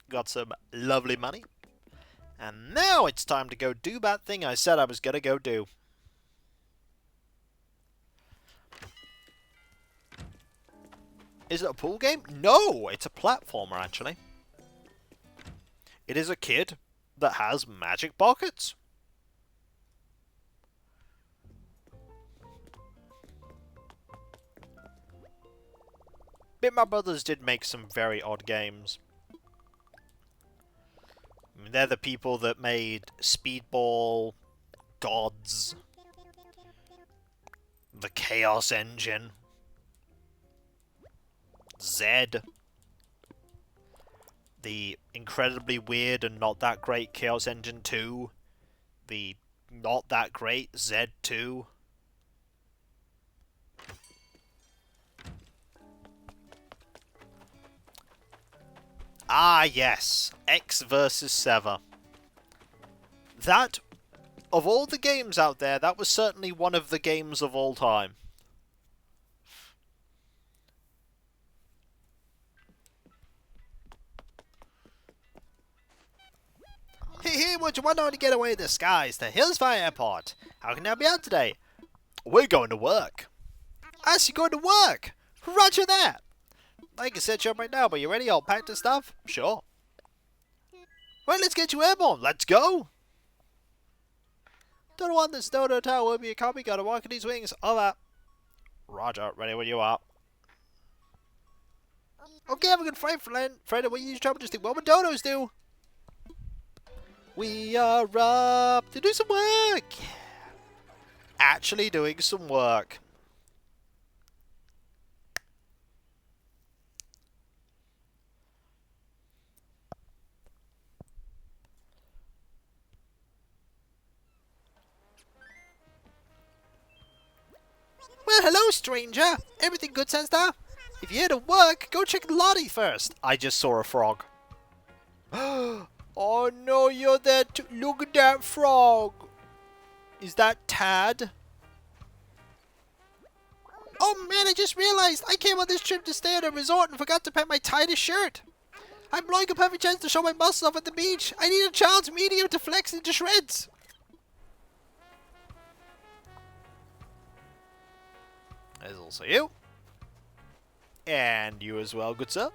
Got some lovely money. And now it's time to go do that thing I said I was going to go do. Is it a pool game? No, it's a platformer, actually. It is a kid that has magic pockets. Bitmap Brothers did make some very odd games. I mean, they're the people that made Speedball, Gods, the Chaos Engine, Zed, the incredibly weird and not that great Chaos Engine 2, the not that great Zed 2. Ah, yes. X versus Sever. That, of all the games out there, that was certainly one of the games of all time. Hey, what you want on to get away in the skies? The Hillsfire Airport. How can I be out today? We're going to work. Us, you going to work? Roger that. I can set you up right now, but you ready? All packed and stuff? Sure. Well, let's get you airborne. Let's go. Don't want this Dodo Tower will be a copy. Gotta walk in these wings. All that. Roger. Ready when you are. Okay, have a good flight, friend. Friend, when you use trouble, just think, what would dodos do? We are up to do some work. Actually doing some work. Well, hello, stranger. Everything good, Senstar? If you're here to work, go check the lottie first. I just saw a frog. Oh no, you're there too. Look at that frog. Is that Tad? Oh man, I just realized I came on this trip to stay at a resort and forgot to pack my tightest shirt. I'm blowing a perfect chance to show my muscles off at the beach. I need a child's medium to flex into shreds. There's also you. And you as well, good sir.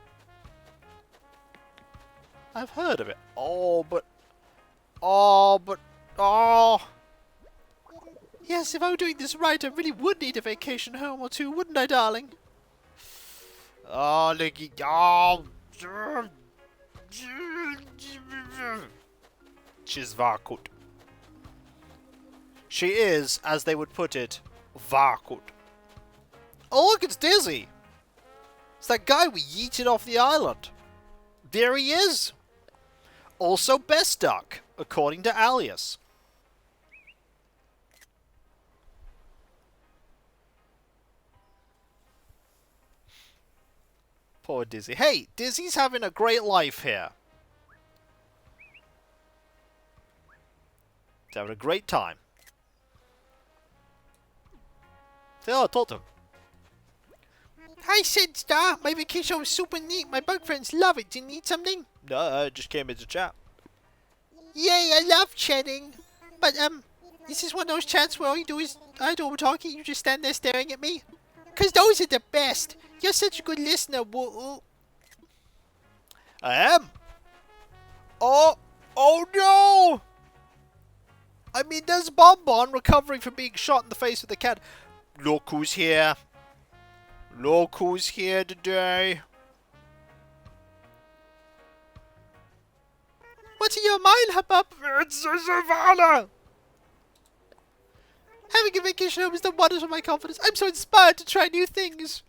I've heard of it. Oh. Yes, if I were doing this right, I really would need a vacation home or two, wouldn't I, darling? Oh, Nicky. Oh. She's Varkut. She is, as they would put it, Varkut. Oh, look, it's Dizzy. It's that guy we yeeted off the island. There he is. Also best duck, according to Alias. Poor Dizzy. Hey, Dizzy's having a great life here. He's having a great time. Oh, talk to him. Hi, Sid Star. My vacation was super neat. My bug friends love it. Do you need something? No, I just came in to chat. Yay, I love chatting. But, this is one of those chats where all you do is, I don't talking, you just stand there staring at me. Because those are the best. You're such a good listener. Whoa. I am. Oh no! I mean, there's Bonbon recovering from being shot in the face with a cat. Look who's here. Look who's here today. What's in your mind, Hubbub? It's Savannah! Having a vacation home is the wonders of my confidence. I'm so inspired to try new things.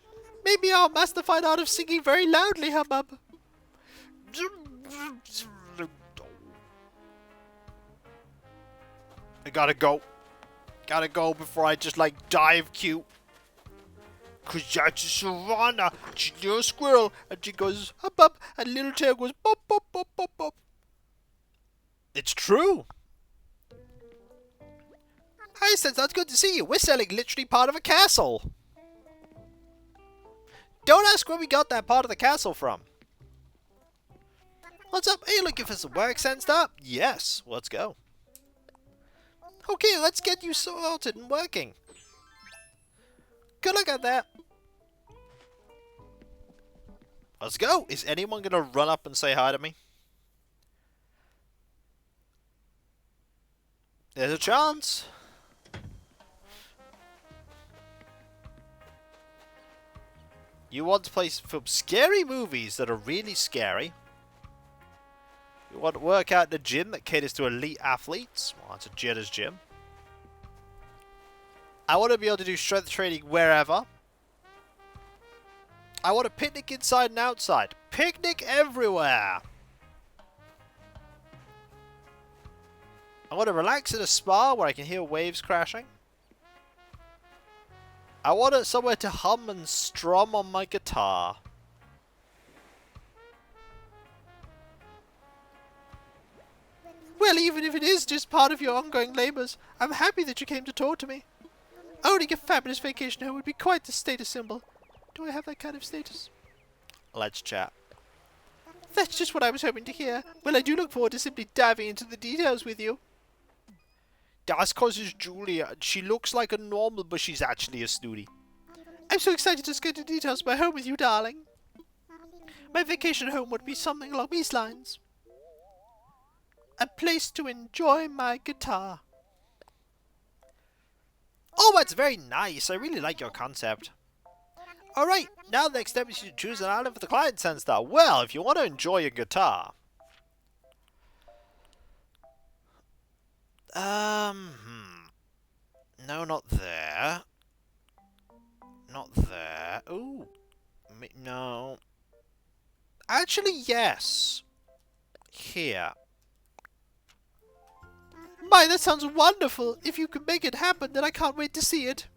Maybe I'll master the fine art of singing very loudly, Hubbub. I gotta go. Gotta go before I just, like, die of cute. Cause that's Savannah. She's a little squirrel. And she goes, Hubbub. And little tail goes, bop, bop, bop, bop, bop. It's true. Hi, Sense, it's good to see you. We're selling literally part of a castle. Don't ask where we got that part of the castle from. What's up? Are you looking for some work, Senstar? Yes, let's go. Okay, let's get you sorted and working. Good luck at that. Let's go. Is anyone going to run up and say hi to me? There's a chance. You want to play some scary movies that are really scary. You want to work out in a gym that caters to elite athletes. Well, that's a Jenna's gym. I want to be able to do strength training wherever. I want to picnic inside and outside. Picnic everywhere. I want to relax in a spa where I can hear waves crashing. I want it somewhere to hum and strum on my guitar. Well, even if it is just part of your ongoing labours, I'm happy that you came to talk to me. Owning a fabulous vacation home would be quite the status symbol. Do I have that kind of status? Let's chat. That's just what I was hoping to hear. Well, I do look forward to simply diving into the details with you. That's cause it's Julia. She looks like a normal, but she's actually a snooty. I'm so excited to get into details of my home with you, darling. My vacation home would be something along these lines. A place to enjoy my guitar. Oh, that's very nice. I really like your concept. Alright, now the next step is to choose an outlet for the client Senstar. Well, if you want to enjoy your guitar. No, not there. Not there. Ooh. No. Actually, yes. Here. My, that sounds wonderful. If you can make it happen, then I can't wait to see it.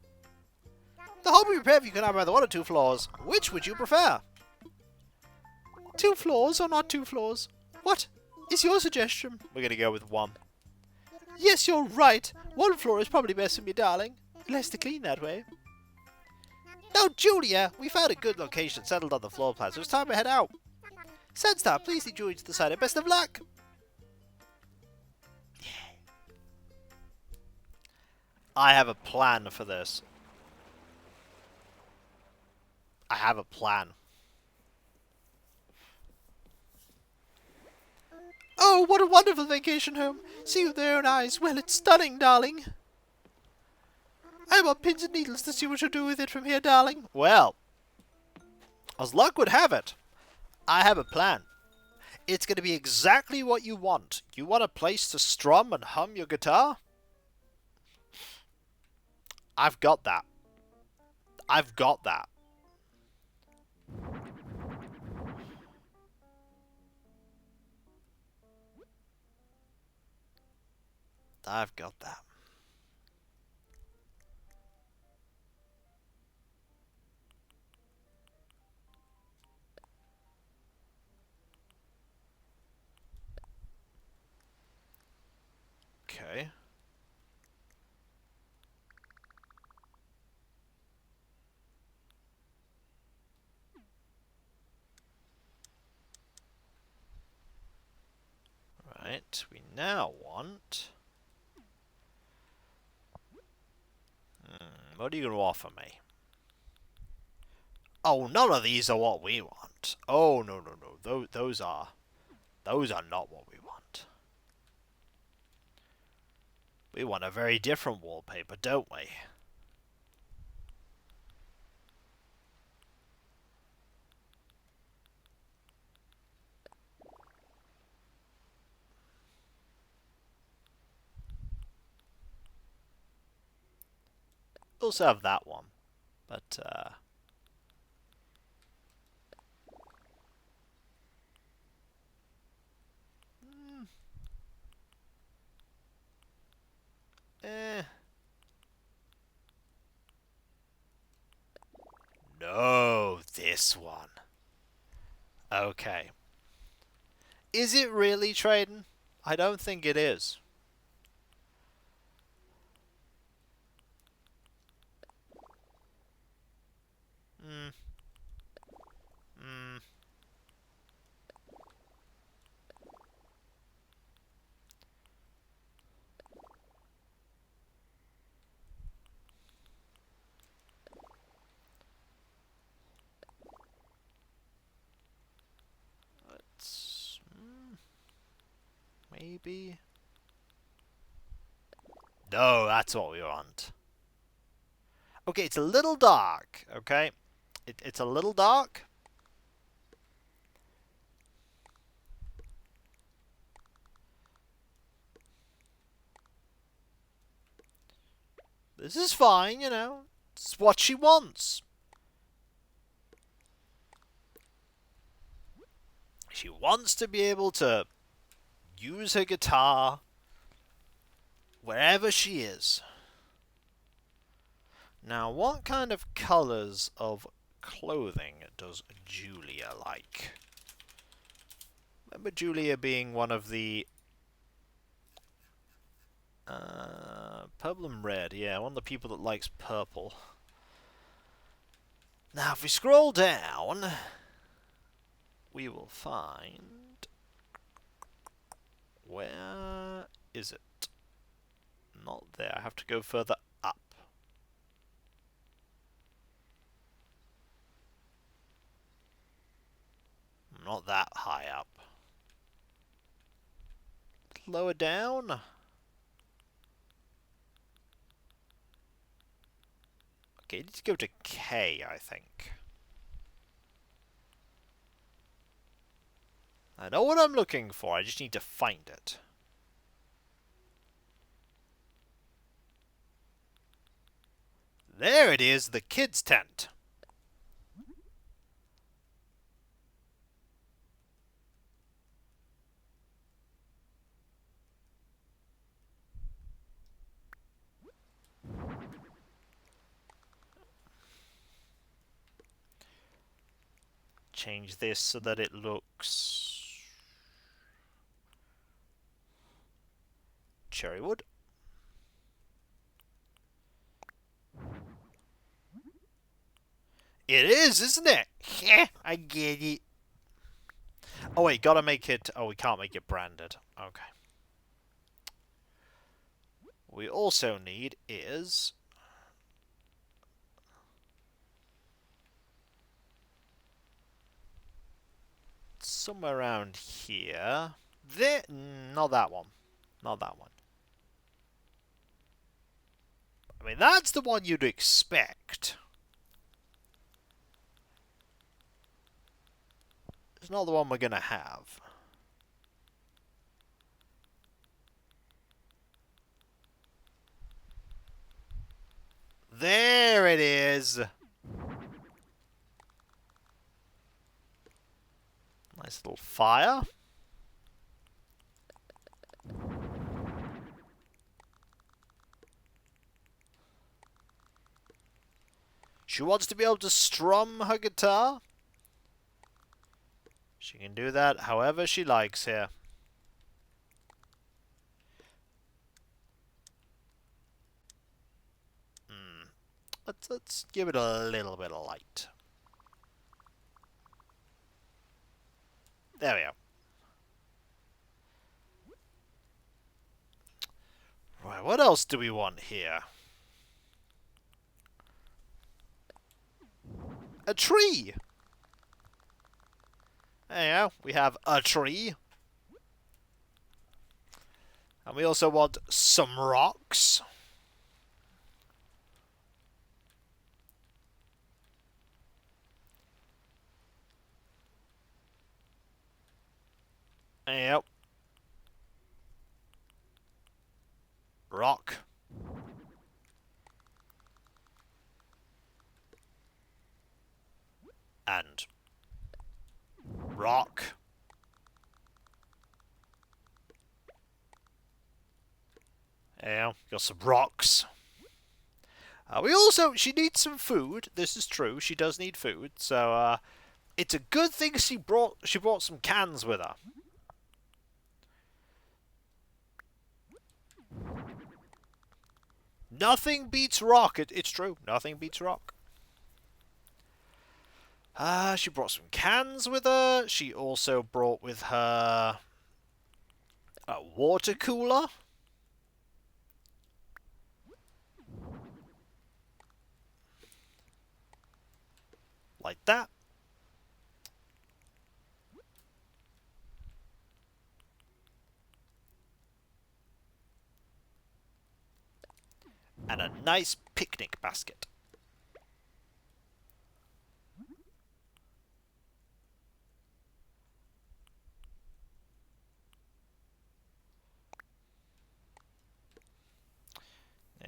The home will be prepared if you can have either 1 or 2 floors. Which would you prefer? 2 floors or not 2 floors? What is your suggestion? We're going to go with 1. Yes, you're right. 1 floor is probably best for me, darling. Less to clean that way. Now, Julia, we found a good location settled on the floor plan, so it's time to head out. Senstar, please lead Julia to the side and best of luck. I have a plan for this. I have a plan. Oh, what a wonderful vacation home. See with their own eyes. Well, it's stunning, darling. I'm on pins and needles to see what you'll do with it from here, darling. Well, as luck would have it, I have a plan. It's going to be exactly what you want. You want a place to strum and hum your guitar? I've got that. I've got that. I've got that. Okay. Right, we now want... what are you going to offer me? Oh, none of these are what we want. Oh, no, no, no. Those are not what we want. We want a very different wallpaper, don't we? We also have that one, but eh. No, this one. Okay. Is it really trading? I don't think it is. Hmm. Hmm. Let's... maybe... No, that's what we want. Okay, it's a little dark, okay? It's a little dark. This is fine, you know. It's what she wants. She wants to be able to use her guitar wherever she is. Now, what kind of colours of clothing does Julia like? Remember Julia being one of the... purple and red, yeah, one of the people that likes purple. Now, if we scroll down, we will find... where is it? Not there. I have to go further up. Not that high up. Lower down. Okay, let's go to K, I think. I know what I'm looking for, I just need to find it. There it is, the kids' tent. Change this so that it looks... cherry wood. It is, isn't it? I get it. Oh wait, gotta make it... oh, we can't make it branded. Okay. We also need is... somewhere around here. There... not that one. Not that one. I mean, that's the one you'd expect. It's not the one we're going to have. There it is! Nice little fire. She wants to be able to strum her guitar. She can do that however she likes here. Let's give it a little bit of light. There we go. Right, what else do we want here? A tree! There you go. We have a tree. And we also want some rocks. Yep. Rock. And rock. Yeah, got some rocks. She needs some food. This is true. She does need food. So, it's a good thing she brought some cans with her. Nothing beats rock. It's true. Nothing beats rock. She brought some cans with her. She also brought with her a water cooler. Like that. And a nice picnic basket.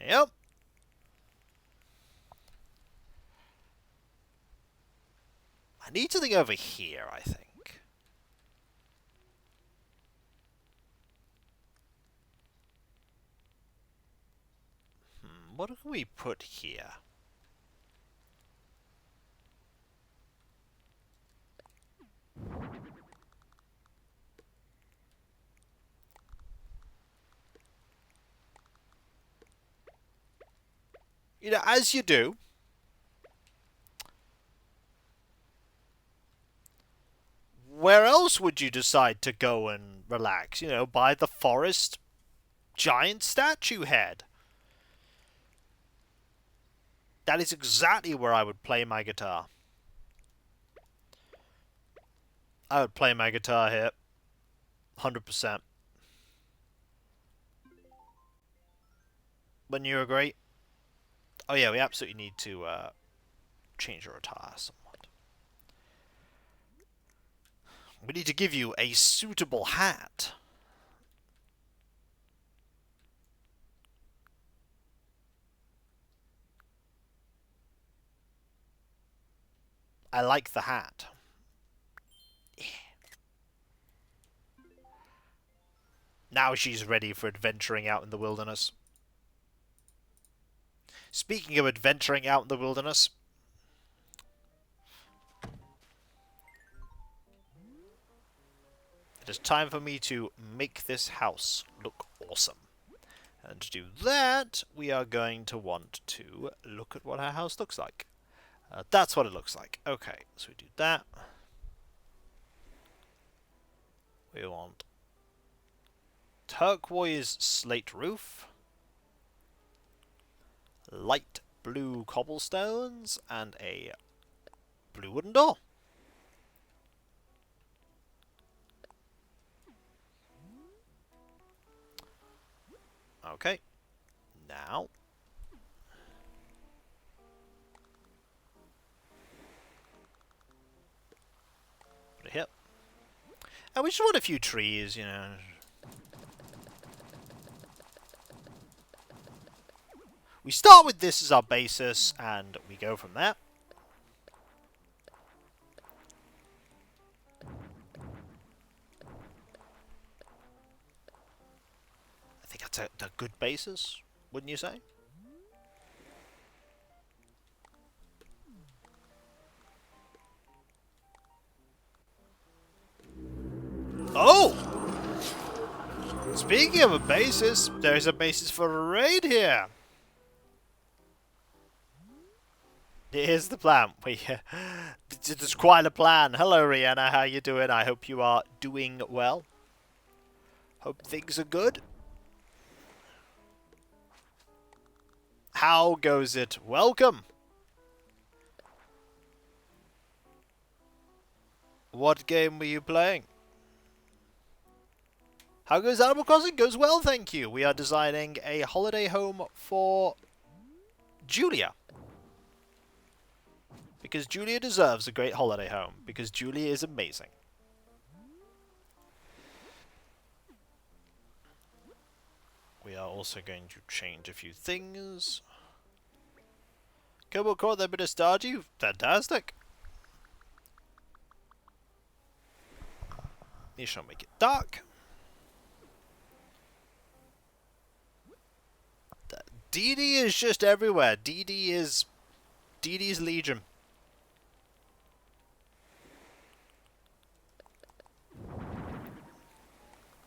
Yep. I need something over here, I think. What can we put here? You know, as you do. Where else would you decide to go and relax? You know, by the forest giant statue head. That is exactly where I would play my guitar. I would play my guitar here. 100%. Wouldn't you agree? Oh yeah, we absolutely need to change your attire somewhat. We need to give you a suitable hat. I like the hat. Yeah. Now she's ready for adventuring out in the wilderness. Speaking of adventuring out in the wilderness, it is time for me to make this house look awesome. And to do that, we are going to want to look at what our house looks like. That's what it looks like. Okay, so we do that. We want turquoise slate roof, light blue cobblestones, and a blue wooden door. Okay, now we just want a few trees, you know. We start with this as our basis, and we go from there. I think that's a good basis, wouldn't you say? Oh! Speaking of a basis, there's a basis for a raid here. Here's the plan. It's quite a plan. Hello, Rihanna. How you doing? I hope you are doing well. Hope things are good. How goes it? Welcome. What game were you playing? How goes Animal Crossing? Goes well, thank you. We are designing a holiday home for Julia. Because Julia deserves a great holiday home. Because Julia is amazing. We are also going to change a few things. Cobalt Core, they're a bit of Stardew. Fantastic. You shall make it dark. DD is just everywhere. DD's Legion.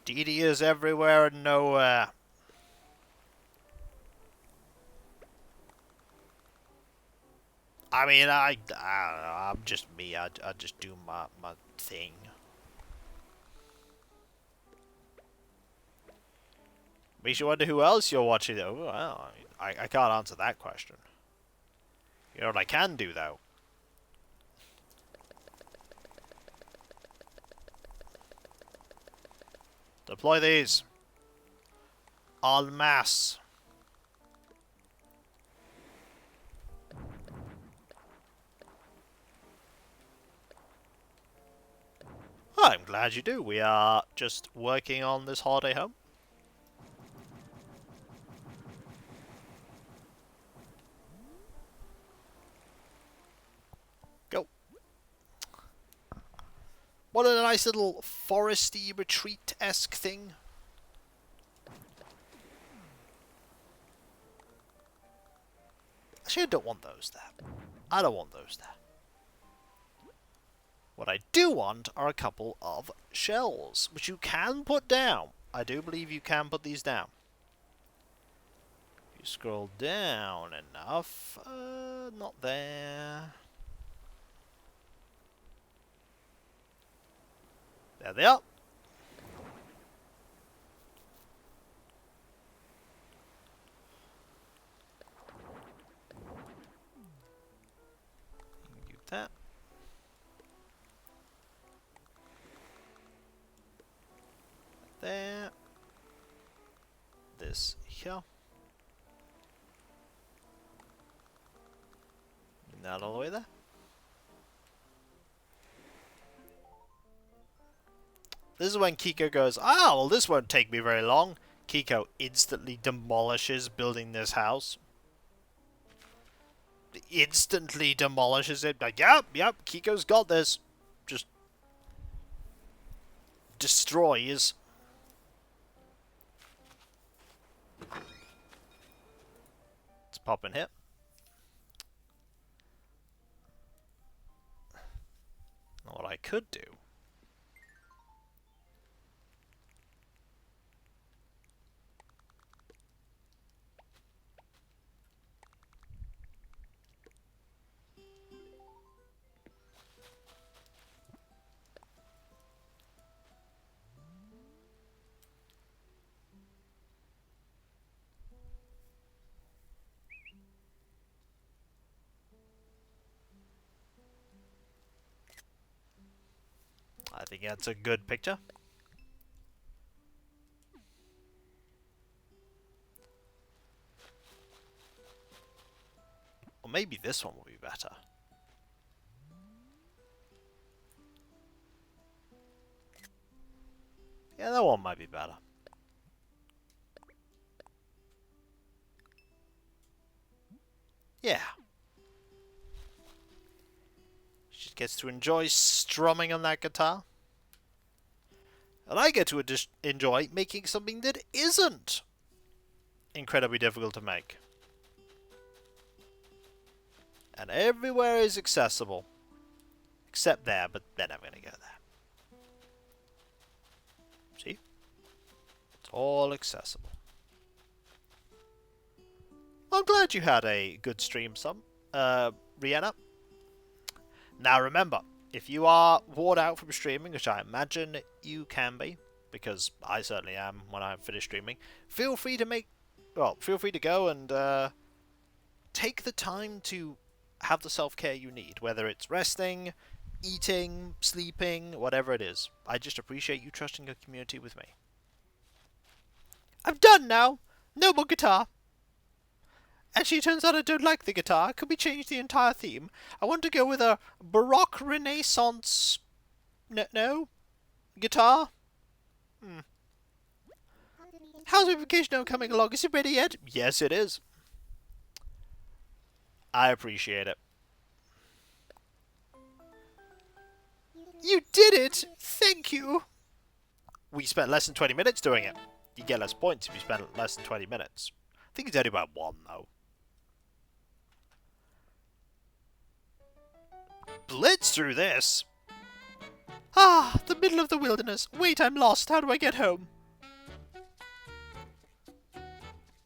DD is everywhere and nowhere. I mean, I'm just me. I just do my thing. Makes you wonder who else you're watching, though. Well, I can't answer that question. You know what I can do, though? Deploy these. En masse. I'm glad you do. We are just working on this holiday home. Go. What a nice little foresty retreat-esque thing. Actually, I don't want those there. I don't want those there. What I do want are a couple of shells, which you can put down. I do believe you can put these down. If you scroll down enough, not there. There they are. Do that. There. This here. Not all the way there. This is when Kiko goes, well, this won't take me very long. Kiko instantly demolishes building this house. Instantly demolishes it. Like, yep, Kiko's got this. Just destroys. Let's pop in here. What I could do. I think that's a good picture. Or maybe this one will be better. Yeah, that one might be better. Yeah. She just gets to enjoy strumming on that guitar. And I get to enjoy making something that isn't incredibly difficult to make. And everywhere is accessible. Except there, but they're never going to go there. See? It's all accessible. I'm glad you had a good stream, Rihanna. Now remember, if you are wore out from streaming, which I imagine you can be, because I certainly am when I finish streaming, feel free to go and take the time to have the self-care you need, whether it's resting, eating, sleeping, whatever it is. I just appreciate you trusting your community with me. I'm done now! No more guitar! Actually, it turns out I don't like the guitar. Could we change the entire theme? I want to go with a Baroque Renaissance... No? Guitar? How's my vacation home coming along? Is it ready yet? Yes, it is. I appreciate it. You did it! Thank you! We spent less than 20 minutes doing it. You get less points if you spend less than 20 minutes. I think it's only about 1, though. Blitz through this! Ah, the middle of the wilderness. Wait, I'm lost. How do I get home?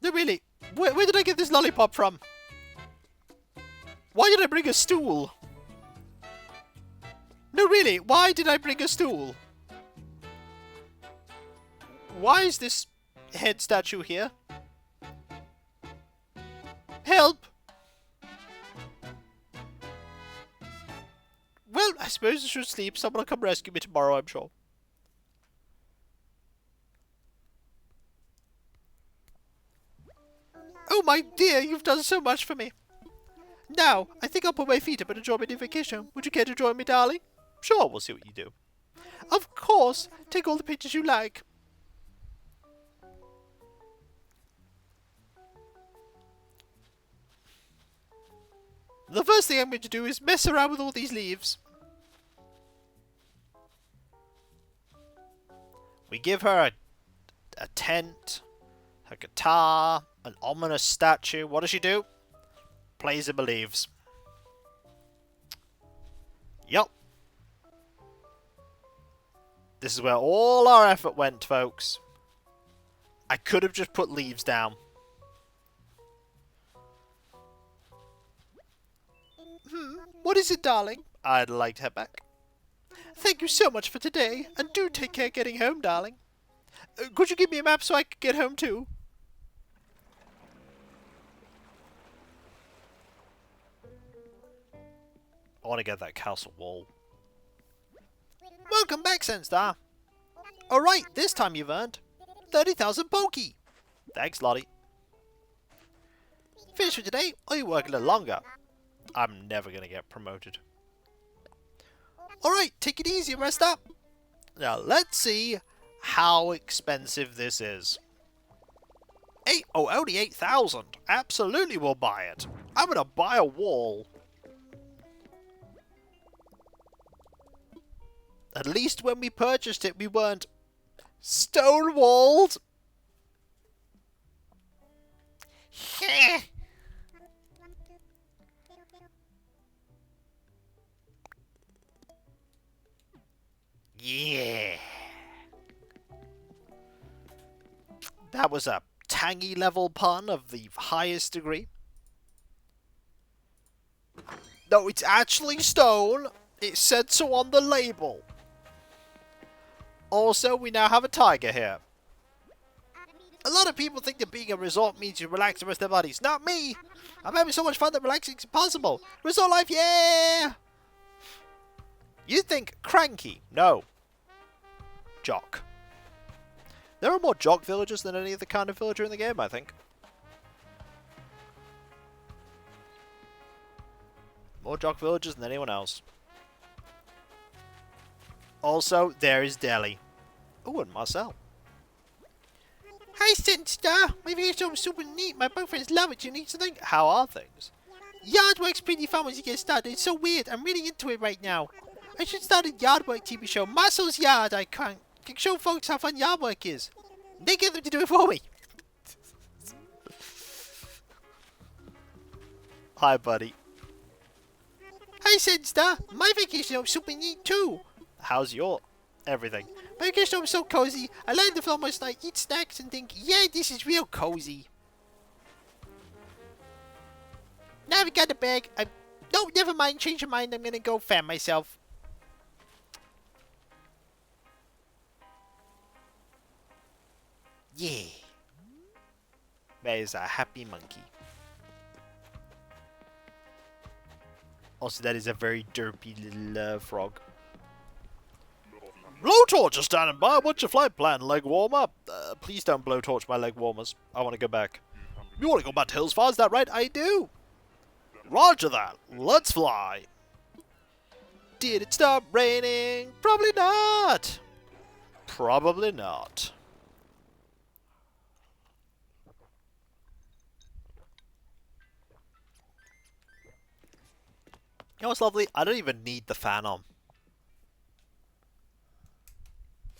No, really. Where did I get this lollipop from? Why did I bring a stool? No, really. Why did I bring a stool? Why is this head statue here? Help! Well, I suppose I should sleep. Someone will come rescue me tomorrow, I'm sure. Oh my dear, you've done so much for me. Now, I think I'll put my feet up and enjoy my new vacation. Would you care to join me, darling? Sure, we'll see what you do. Of course. Take all the pictures you like. The first thing I'm going to do is mess around with all these leaves. We give her a tent, a guitar, an ominous statue. What does she do? Plays and believes. Yup. This is where all our effort went, folks. I could have just put leaves down. What is it, darling? I'd like to head back. Thank you so much for today, and do take care getting home, darling. Could you give me a map so I could get home too? I want to get that castle wall. Welcome back, Senstar. Alright, this time you've earned 30,000 Pokey. Thanks, Lottie. Finished for today, or you work a little longer? I'm never going to get promoted. Alright, take it easy and rest up. Now, let's see how expensive this is. Only 8,000. Absolutely will buy it. I'm going to buy a wall. At least when we purchased it, we weren't stonewalled. Yeah. That was a tangy level pun of the highest degree. No, it's actually stone. It said so on the label. Also, we now have a tiger here. A lot of people think that being a resort means you relax the rest of their bodies. Not me! I'm having so much fun that relaxing is impossible. Resort life, yeah! You think cranky. No. Jock. There are more jock villagers than any other kind of villager in the game, I think. More jock villagers than anyone else. Also, there is Delhi. Oh, and Marcel. Hi, Star. My videos are super neat. My boyfriends love it. You need something? How are things? Yard work's pretty fun once you get started. It's so weird. I'm really into it right now. I should start a yard work TV show. Muscle's Yard. I can't show folks how fun yard work is. They get them to do it for me. Hi, buddy. Hi, Star. My vacation home super neat too. How's your everything? My vacation home's so cozy. I lie on the floor most night, eat snacks, and think, yeah, this is real cozy. Now we got a bag. No, never mind. Change your mind. I'm gonna go fan myself. Yeah. There's a happy monkey. Also, that is a very derpy little frog. Blowtorch is standing by. What's your flight plan? Leg warmer? Please don't blowtorch my leg warmers. I want to go back. You want to go back to Hillsfire? Is that right? I do. Roger that. Let's fly. Did it stop raining? Probably not. Probably not. You know what's lovely? I don't even need the fan on.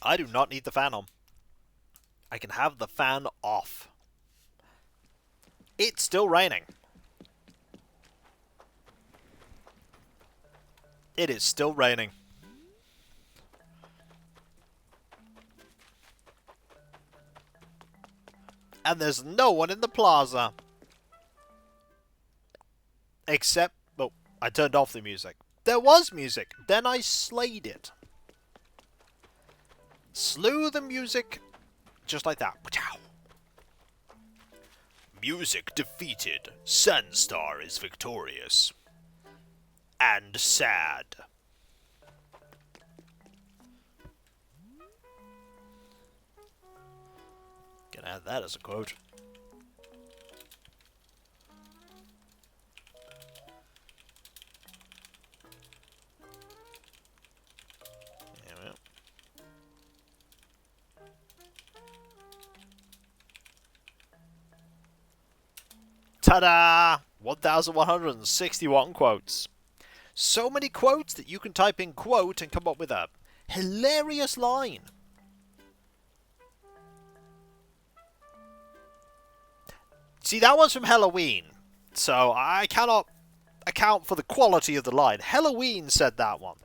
I do not need the fan on. I can have the fan off. It's still raining. It is still raining. And there's no one in the plaza. Except, well, I turned off the music. There was music. Then I slayed it. Slew the music just like that. Music defeated. Sandstar is victorious. And sad. Gonna add that as a quote. Ta-da! 1,161 quotes. So many quotes that you can type in quote and come up with a hilarious line. See, that one's from Halloween, so I cannot account for the quality of the line. Halloween said that one.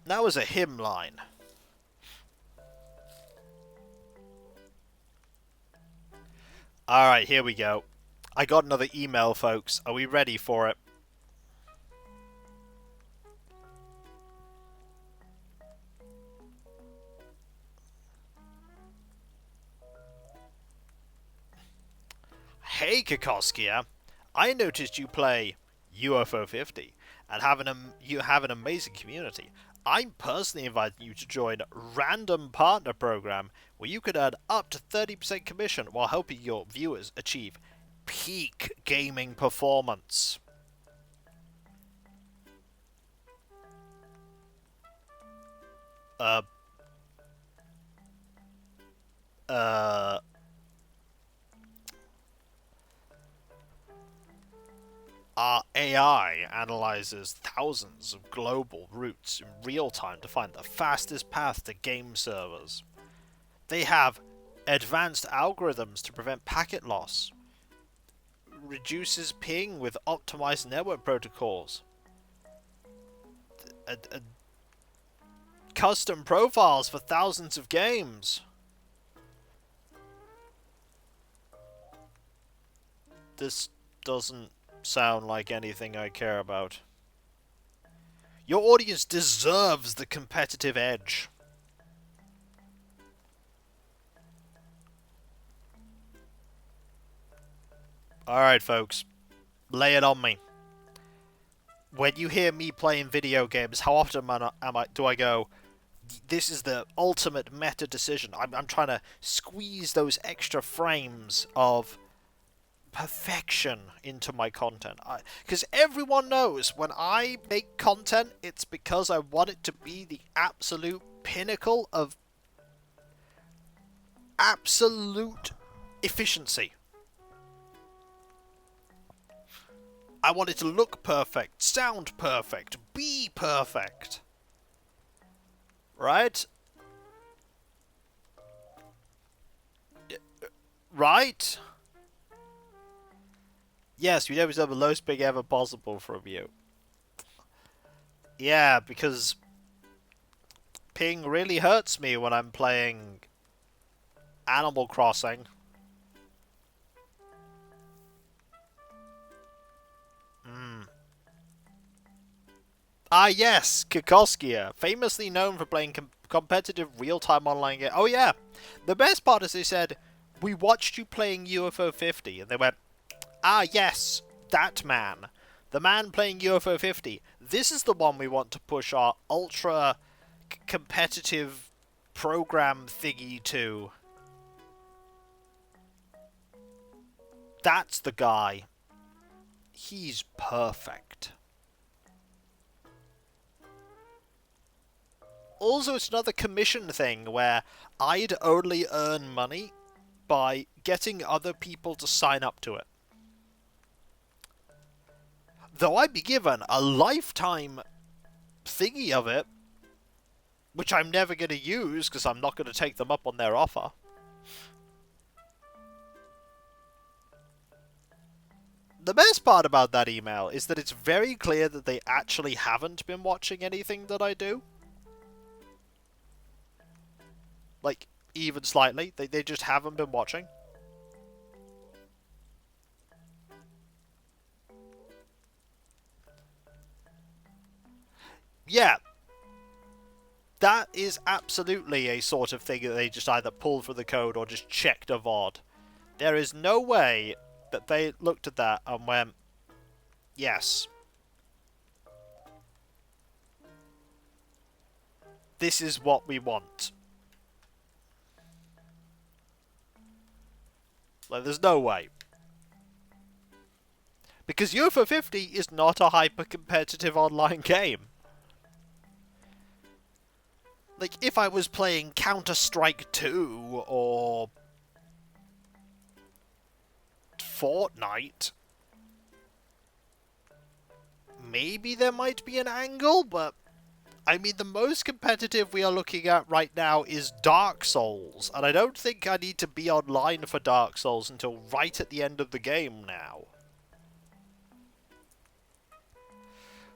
That was a hymn line. Alright, here we go. I got another email, folks. Are we ready for it? Hey, Kokoskia. I noticed you play UFO 50 and you have an amazing community. I'm personally inviting you to join Random Partner Program, where you could earn up to 30% commission while helping your viewers achieve peak gaming performance. Our AI analyzes thousands of global routes in real time to find the fastest path to game servers. They have advanced algorithms to prevent packet loss, reduces ping with optimized network protocols, custom profiles for thousands of games. This doesn't sound like anything I care about. Your audience deserves the competitive edge. Alright, folks. Lay it on me. When you hear me playing video games, how often do I go, this is the ultimate meta decision. I'm trying to squeeze those extra frames of perfection into my content. Because everyone knows when I make content, it's because I want it to be the absolute pinnacle of absolute efficiency. I want it to look perfect, sound perfect, be perfect. Right? Right? Yes, we always have the lowest ping ever possible from you. Yeah, because ping really hurts me when I'm playing Animal Crossing. Ah yes, Kikoskia, famously known for playing competitive real-time online games. Oh yeah, the best part is they said, we watched you playing UFO 50, and they went, ah yes, that man. The man playing UFO 50. This is the one we want to push our ultra competitive program thingy to. That's the guy. He's perfect. Also, it's another commission thing where I'd only earn money by getting other people to sign up to it. Though I'd be given a lifetime thingy of it, which I'm never going to use because I'm not going to take them up on their offer. The best part about that email is that it's very clear that they actually haven't been watching anything that I do. Like, even slightly. They just haven't been watching. Yeah. That is absolutely a sort of thing that they just either pulled from the code or just checked a VOD. There is no way that they looked at that and went, yes. This is what we want. Like, there's no way. Because UFO 50 is not a hyper-competitive online game. Like, if I was playing Counter-Strike 2 or Fortnite, maybe there might be an angle, but I mean, the most competitive we are looking at right now is Dark Souls, and I don't think I need to be online for Dark Souls until right at the end of the game now.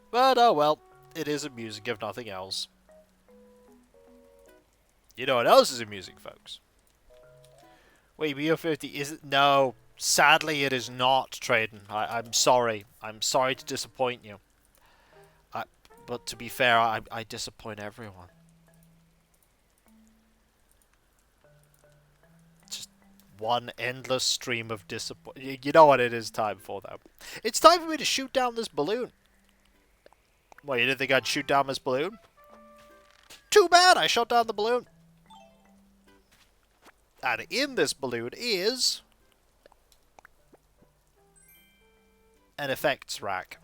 But oh well, it is amusing if nothing else. You know what else is amusing, folks? Wait, BO50 isn't... No, sadly it is not, Traden. I'm sorry. I'm sorry to disappoint you. But to be fair, I disappoint everyone. Just one endless stream of disappointment. You know what it is time for, though? It's time for me to shoot down this balloon. Well, you didn't think I'd shoot down this balloon? Too bad, I shot down the balloon. And in this balloon is an effects rack.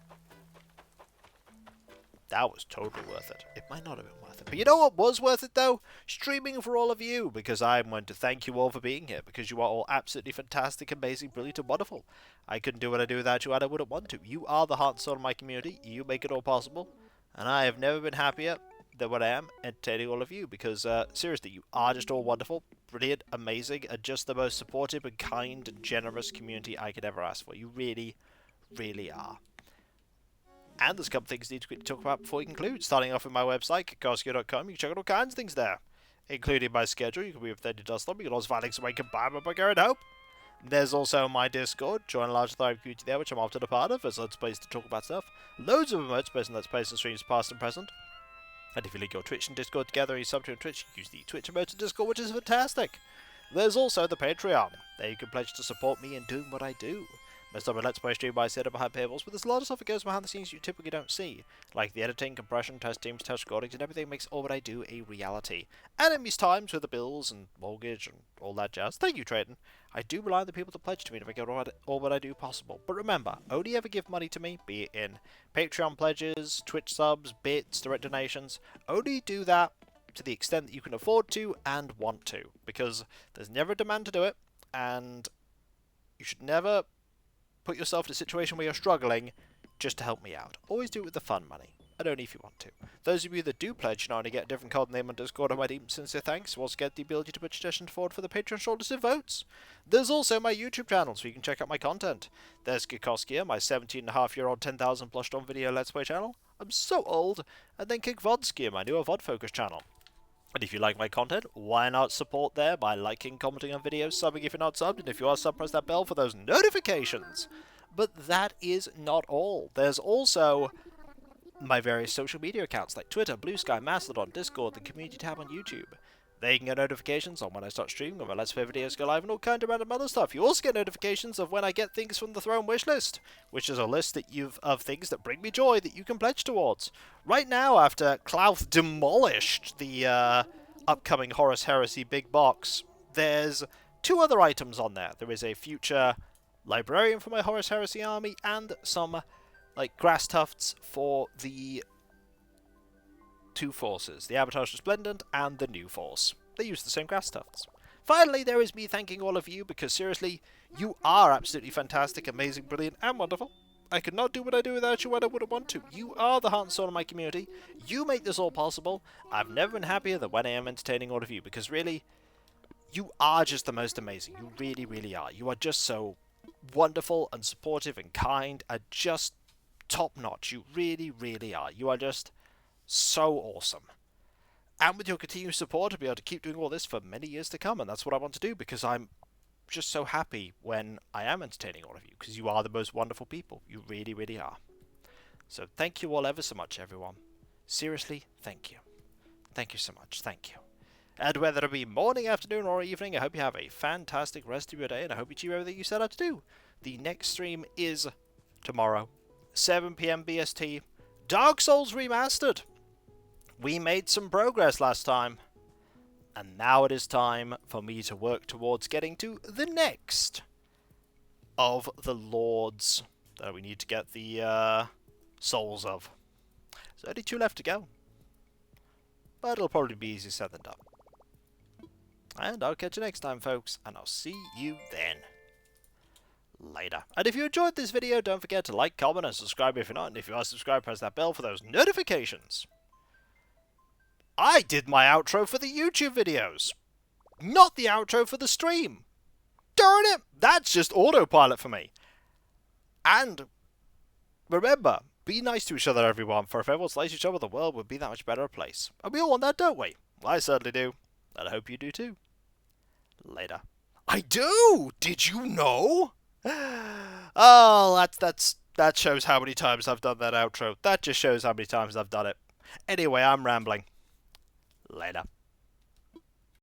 That was totally worth it. It might not have been worth it. But you know what was worth it, though? Streaming for all of you, because I'm going to thank you all for being here, because you are all absolutely fantastic, amazing, brilliant, and wonderful. I couldn't do what I do without you, and I wouldn't want to. You are the heart and soul of my community. You make it all possible. And I have never been happier than what I am entertaining all of you, because, seriously, you are just all wonderful, brilliant, amazing, and just the most supportive and kind and generous community I could ever ask for. You really, really are. And there's a couple things I need to quickly talk about before we conclude. Starting off with my website, kikoskia.com. You can check out all kinds of things there, including my schedule. You can be with Thirty Dust Storm. You can also find links away and buy my book, and Hope. There's also my Discord. Join a large thriving community there, which I'm often a part of. There's loads of places to talk about stuff. Loads of emotes, both in Let's Plays and streams past and present. And if you link your Twitch and Discord together and you sub to on Twitch, use the Twitch emote in Discord, which is fantastic. There's also the Patreon. There you can pledge to support me in doing what I do. Most of my Let's Play stream I sit behind paywalls, but there's a lot of stuff that goes behind the scenes you typically don't see, like the editing, compression, test teams, test recordings, and everything makes all what I do a reality. And in these times with the bills and mortgage and all that jazz, thank you, Trayton. I do rely on the people to pledge to me to make all what I do possible. But remember, only ever give money to me, be it in Patreon pledges, Twitch subs, bits, direct donations. Only do that to the extent that you can afford to and want to, because there's never a demand to do it, and you should never put yourself in a situation where you're struggling just to help me out. Always do it with the fun money, and only if you want to. Those of you that do pledge, not only get a different code name on Discord and my deep sincere thanks, you also get the ability to put suggestions forward for the Patreon shortlisted votes. There's also my YouTube channel, so you can check out my content. There's Kikoskia, my 17.5-year-old 10,000 blushed on video Let's Play channel. I'm so old. And then Kikvodskia, my newer VOD focus channel. And if you like my content, why not support there by liking, commenting on videos, subbing if you're not subbed, and if you are subbed, press that bell for those notifications. But that is not all. There's also my various social media accounts like Twitter, Blue Sky, Mastodon, Discord, the community tab on YouTube. There you can get notifications on when I start streaming, when my Let's Play videos go live, and all kind of random other stuff. You also get notifications of when I get things from the Throne wishlist, which is a list that of things that bring me joy that you can pledge towards. Right now, after Klauth demolished the upcoming Horus Heresy big box, there's 2 other items on there. There is a future librarian for my Horus Heresy army, and some like grass tufts for the 2 forces, the Abatage Resplendent and the New Force. They use the same grass tufts. Finally, there is me thanking all of you, because seriously, you are absolutely fantastic, amazing, brilliant, and wonderful. I could not do what I do without you when I wouldn't want to. You are the heart and soul of my community. You make this all possible. I've never been happier than when I am entertaining all of you, because really, you are just the most amazing. You really, really are. You are just so wonderful and supportive and kind and just top-notch. You really, really are. You are just so awesome. And with your continued support, I'll be able to keep doing all this for many years to come, and that's what I want to do, because I'm just so happy when I am entertaining all of you, because you are the most wonderful people. You really, really are. So thank you all ever so much, everyone. Seriously, thank you. Thank you so much. Thank you. And whether it be morning, afternoon, or evening, I hope you have a fantastic rest of your day, and I hope you achieve everything you set out to do. The next stream is tomorrow, 7 PM BST. Dark Souls Remastered. We made some progress last time, and now it is time for me to work towards getting to the next of the lords that we need to get the souls of. There's only 2 left to go, but it'll probably be easier said than done. And I'll catch you next time, folks, and I'll see you then. Later. And if you enjoyed this video, don't forget to like, comment, and subscribe if you're not, and if you are subscribed, press that bell for those notifications. I did my outro for the YouTube videos, not the outro for the stream. Darn it! That's just autopilot for me. And remember, be nice to each other, everyone, for if everyone's nice to each other, the world would be that much better a place. And we all want that, don't we? Well, I certainly do. And I hope you do too. Later. I do! Did you know? Oh, that shows how many times I've done that outro. That just shows how many times I've done it. Anyway, I'm rambling. Later.